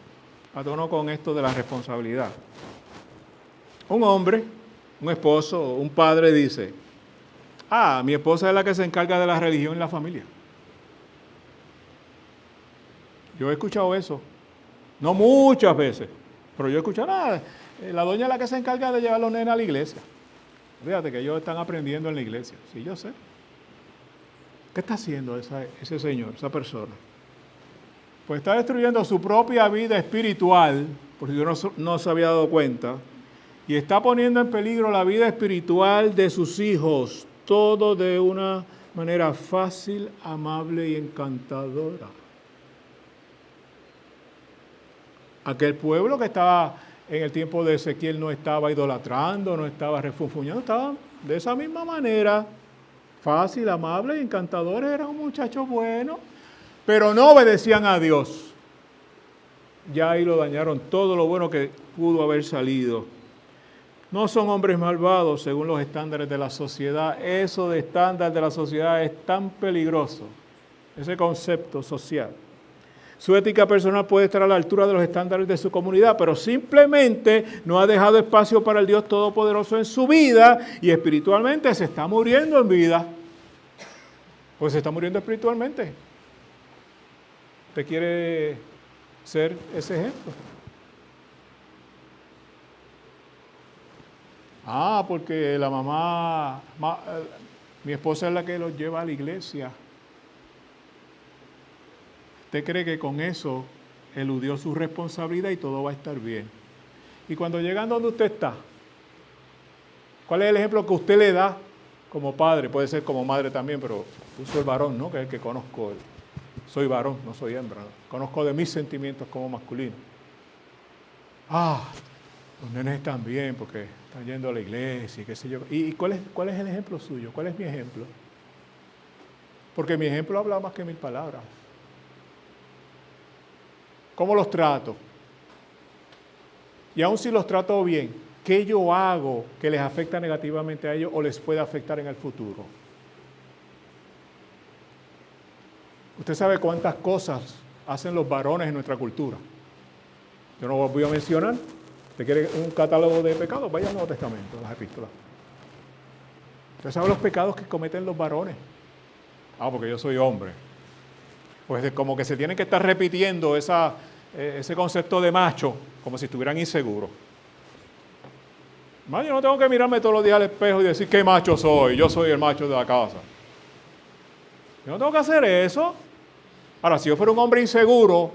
a tono con esto de la responsabilidad. Un hombre, un esposo, un padre dice, mi esposa es la que se encarga de la religión en la familia. Yo he escuchado eso, no muchas veces, pero yo he escuchado, la doña es la que se encarga de llevar a los nenes a la iglesia. Fíjate que ellos están aprendiendo en la iglesia, sí, yo sé. ¿Qué está haciendo ese señor, esa persona? Pues está destruyendo su propia vida espiritual, porque yo no se había dado cuenta, y está poniendo en peligro la vida espiritual de sus hijos, todo de una manera fácil, amable y encantadora. Aquel pueblo que estaba en el tiempo de Ezequiel no estaba idolatrando, no estaba refunfuñando, estaba de esa misma manera, fácil, amable y encantador, eran muchachos buenos, pero no obedecían a Dios. Ya ahí lo dañaron todo lo bueno que pudo haber salido. No son hombres malvados según los estándares de la sociedad. Eso de estándar de la sociedad es tan peligroso ese concepto social. Su ética personal puede estar a la altura de los estándares de su comunidad, pero simplemente no ha dejado espacio para el Dios Todopoderoso en su vida y espiritualmente se está muriendo en vida. Pues se está muriendo espiritualmente. ¿Usted quiere ser ese ejemplo? Porque la mamá, mi esposa es la que los lleva a la iglesia. ¿Usted cree que con eso eludió su responsabilidad y todo va a estar bien? Y cuando llegan donde usted está, ¿cuál es el ejemplo que usted le da como padre? Puede ser como madre también, pero uso el varón, ¿no? Que es el que conozco. Soy varón, no soy hembra, ¿no? Conozco de mis sentimientos como masculino. Los nenes están bien porque están yendo a la iglesia y qué sé yo. ¿Y cuál es el ejemplo suyo? ¿Cuál es mi ejemplo? Porque mi ejemplo habla más que 1000 palabras. ¿Cómo los trato? Y aun si los trato bien, ¿qué yo hago que les afecta negativamente a ellos o les puede afectar en el futuro? Usted sabe cuántas cosas hacen los varones en nuestra cultura. Yo no los voy a mencionar. ¿Usted quiere un catálogo de pecados? Vaya al Nuevo Testamento, las epístolas. ¿Usted sabe los pecados que cometen los varones? Porque yo soy hombre. Pues como que se tienen que estar repitiendo ese concepto de macho, como si estuvieran inseguros. Yo no tengo que mirarme todos los días al espejo y decir qué macho soy, yo soy el macho de la casa. Yo no tengo que hacer eso. Ahora, si yo fuera un hombre inseguro,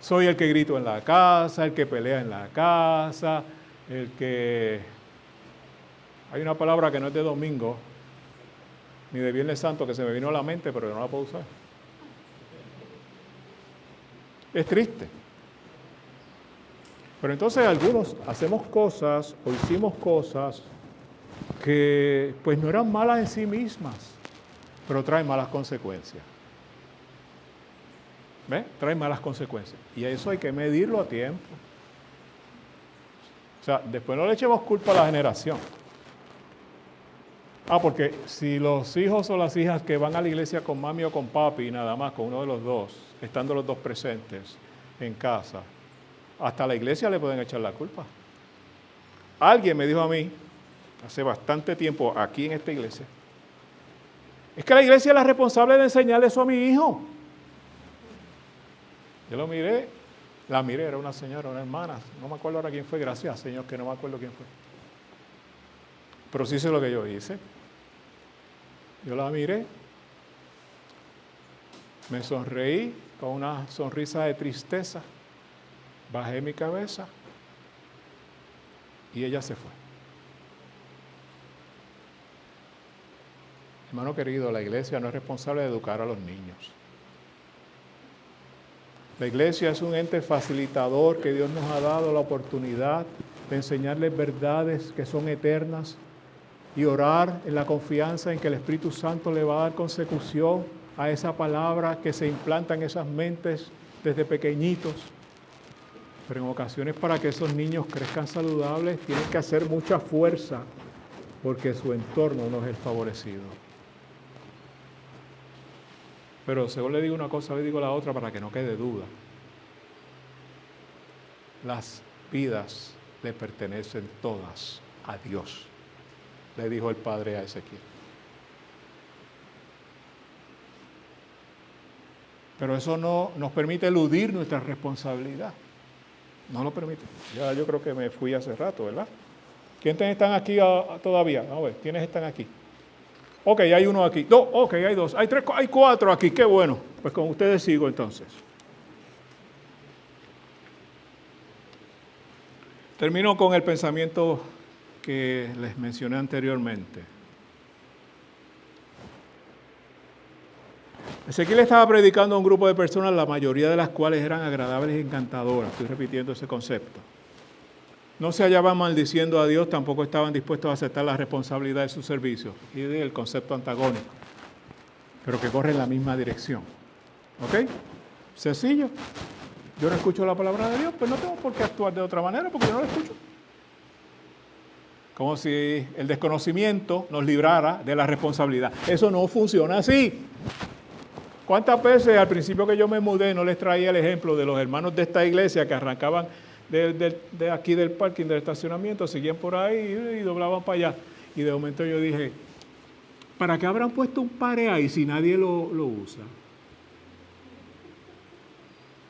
soy el que grito en la casa, el que pelea en la casa, el que... Hay una palabra que no es de domingo, ni de Viernes Santo, que se me vino a la mente, pero no la puedo usar. Es triste. Pero entonces algunos hacemos cosas o hicimos cosas que pues no eran malas en sí mismas, pero traen malas consecuencias. ¿Ve? Traen malas consecuencias. Y eso hay que medirlo a tiempo. O sea, después no le echemos culpa a la generación. Porque si los hijos o las hijas que van a la iglesia con mami o con papi, nada más, con uno de los dos, estando los dos presentes en casa, hasta la iglesia le pueden echar la culpa. Alguien me dijo a mí, hace bastante tiempo, aquí en esta iglesia, es que la iglesia es la responsable de enseñarle eso a mi hijo. Yo lo miré, la miré, era una señora, una hermana, no me acuerdo ahora quién fue, gracias Señor que no me acuerdo quién fue. Pero sí sé lo que yo hice. Yo la miré, me sonreí con una sonrisa de tristeza, bajé mi cabeza y ella se fue. Hermano querido, la iglesia no es responsable de educar a los niños. La iglesia es un ente facilitador que Dios nos ha dado la oportunidad de enseñarles verdades que son eternas y orar en la confianza en que el Espíritu Santo le va a dar consecución a esa palabra que se implanta en esas mentes desde pequeñitos. Pero en ocasiones para que esos niños crezcan saludables tienen que hacer mucha fuerza porque su entorno no es el favorecido. Pero según le digo una cosa, le digo la otra para que no quede duda. Las vidas le pertenecen todas a Dios, le dijo el Padre a Ezequiel. Pero eso no nos permite eludir nuestra responsabilidad. No lo permite. Ya yo creo que me fui hace rato, ¿verdad? ¿Quiénes están aquí todavía? Vamos a ver, ¿quiénes están aquí? Ok, hay uno aquí. Ok, hay dos. Hay tres, hay cuatro aquí. Qué bueno. Pues con ustedes sigo entonces. Termino con el pensamiento que les mencioné anteriormente. Ezequiel estaba predicando a un grupo de personas, la mayoría de las cuales eran agradables y encantadoras. Estoy repitiendo ese concepto. No se hallaban maldiciendo a Dios, tampoco estaban dispuestos a aceptar la responsabilidad de su servicio. Y el concepto antagónico, pero que corre en la misma dirección. ¿Ok? Sencillo. Yo no escucho la palabra de Dios, pues no tengo por qué actuar de otra manera porque yo no la escucho. Como si el desconocimiento nos librara de la responsabilidad. Eso no funciona así. ¿Cuántas veces al principio que yo me mudé no les traía el ejemplo de los hermanos de esta iglesia que arrancaban de aquí del parking, del estacionamiento, seguían por ahí y doblaban para allá? Y de momento yo dije, ¿para qué habrán puesto un pare ahí si nadie lo usa?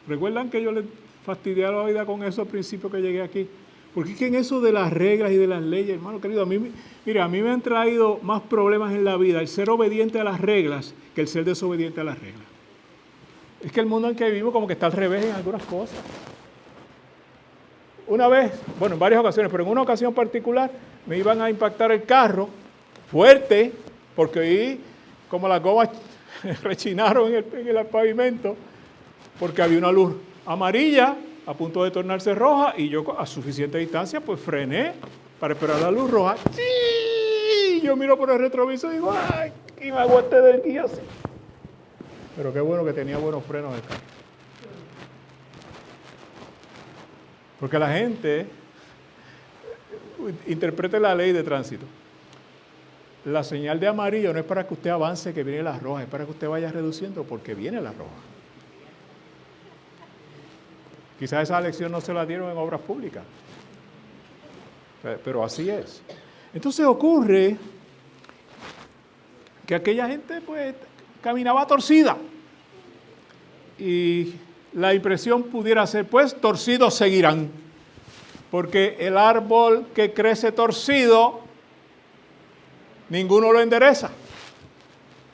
¿Recuerdan que yo les fastidié la vida con eso al principio que llegué aquí? Porque es que en eso de las reglas y de las leyes, hermano querido, a mí me han traído más problemas en la vida el ser obediente a las reglas que el ser desobediente a las reglas. Es que el mundo en que vivimos como que está al revés en algunas cosas. Una vez, bueno, en varias ocasiones, pero en una ocasión particular, me iban a impactar el carro fuerte, porque oí como las gomas rechinaron en el pavimento, porque había una luz amarilla a punto de tornarse roja y yo a suficiente distancia pues frené para esperar la luz roja. ¡Sí! Yo miro por el retrovisor y digo, ¡ay! Y me aguanté del guía así. Pero qué bueno que tenía buenos frenos el carro. Porque la gente interprete la ley de tránsito. La señal de amarillo no es para que usted avance que viene la roja, es para que usted vaya reduciendo porque viene la roja. Quizás esa lección no se la dieron en obras públicas, pero así es. Entonces ocurre que aquella gente pues caminaba torcida y la impresión pudiera ser pues torcidos seguirán, porque el árbol que crece torcido ninguno lo endereza.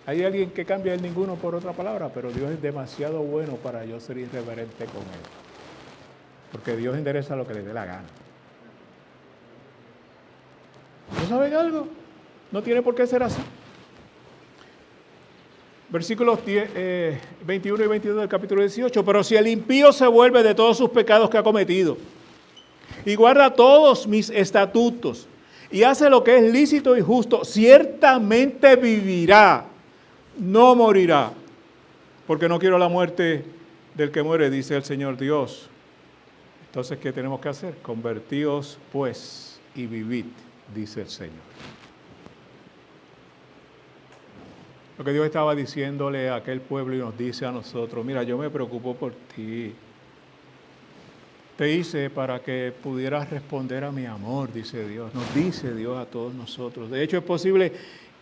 Hay alguien que cambia el ninguno por otra palabra, pero Dios es demasiado bueno para yo ser irreverente con él. Porque Dios endereza lo que le dé la gana. ¿No saben algo? No tiene por qué ser así. Versículos 21 y 22 del capítulo 18. Pero si el impío se vuelve de todos sus pecados que ha cometido y guarda todos mis estatutos y hace lo que es lícito y justo, ciertamente vivirá, no morirá. Porque no quiero la muerte del que muere, dice el Señor Dios. Entonces, ¿qué tenemos que hacer? Convertíos, pues, y vivid, dice el Señor. Lo que Dios estaba diciéndole a aquel pueblo y nos dice a nosotros, mira, yo me preocupo por ti. Te hice para que pudieras responder a mi amor, dice Dios. Nos dice Dios a todos nosotros. De hecho, es posible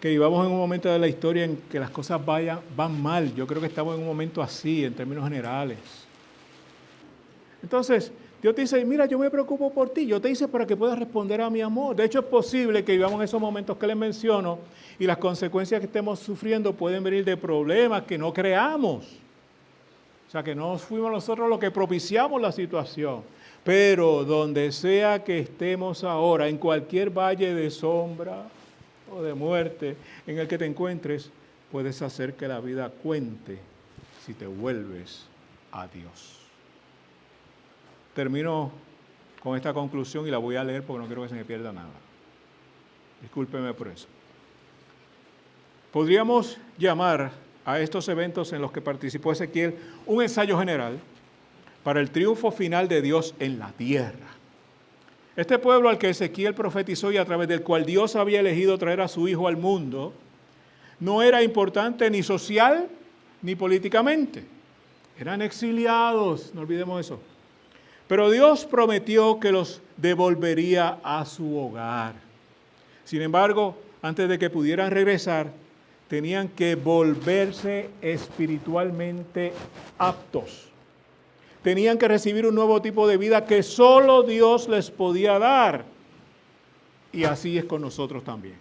que vivamos en un momento de la historia en que las cosas van mal. Yo creo que estamos en un momento así, en términos generales. Entonces, Dios te dice, mira, yo me preocupo por ti, yo te hice para que puedas responder a mi amor. De hecho, es posible que vivamos en esos momentos que les menciono y las consecuencias que estemos sufriendo pueden venir de problemas que no creamos. O sea, que no fuimos nosotros los que propiciamos la situación. Pero donde sea que estemos ahora, en cualquier valle de sombra o de muerte en el que te encuentres, puedes hacer que la vida cuente si te vuelves a Dios. Termino con esta conclusión y la voy a leer porque no quiero que se me pierda nada. Discúlpeme por eso. Podríamos llamar a estos eventos en los que participó Ezequiel un ensayo general para el triunfo final de Dios en la tierra. Este pueblo al que Ezequiel profetizó y a través del cual Dios había elegido traer a su Hijo al mundo, no era importante ni social ni políticamente. Eran exiliados, no olvidemos eso. Pero Dios prometió que los devolvería a su hogar. Sin embargo, antes de que pudieran regresar, tenían que volverse espiritualmente aptos. Tenían que recibir un nuevo tipo de vida que solo Dios les podía dar. Y así es con nosotros también.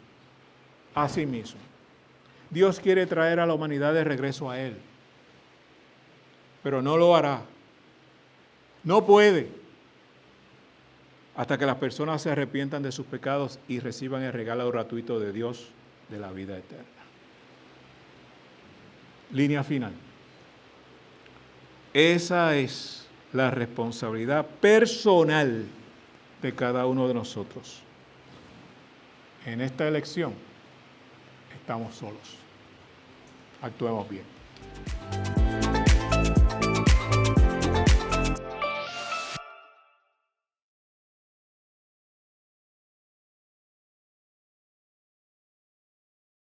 Así mismo. Dios quiere traer a la humanidad de regreso a Él. Pero no lo hará. No puede. Hasta que las personas se arrepientan de sus pecados y reciban el regalo gratuito de Dios de la vida eterna. Línea final. Esa es la responsabilidad personal de cada uno de nosotros. En esta elección estamos solos. Actuemos bien.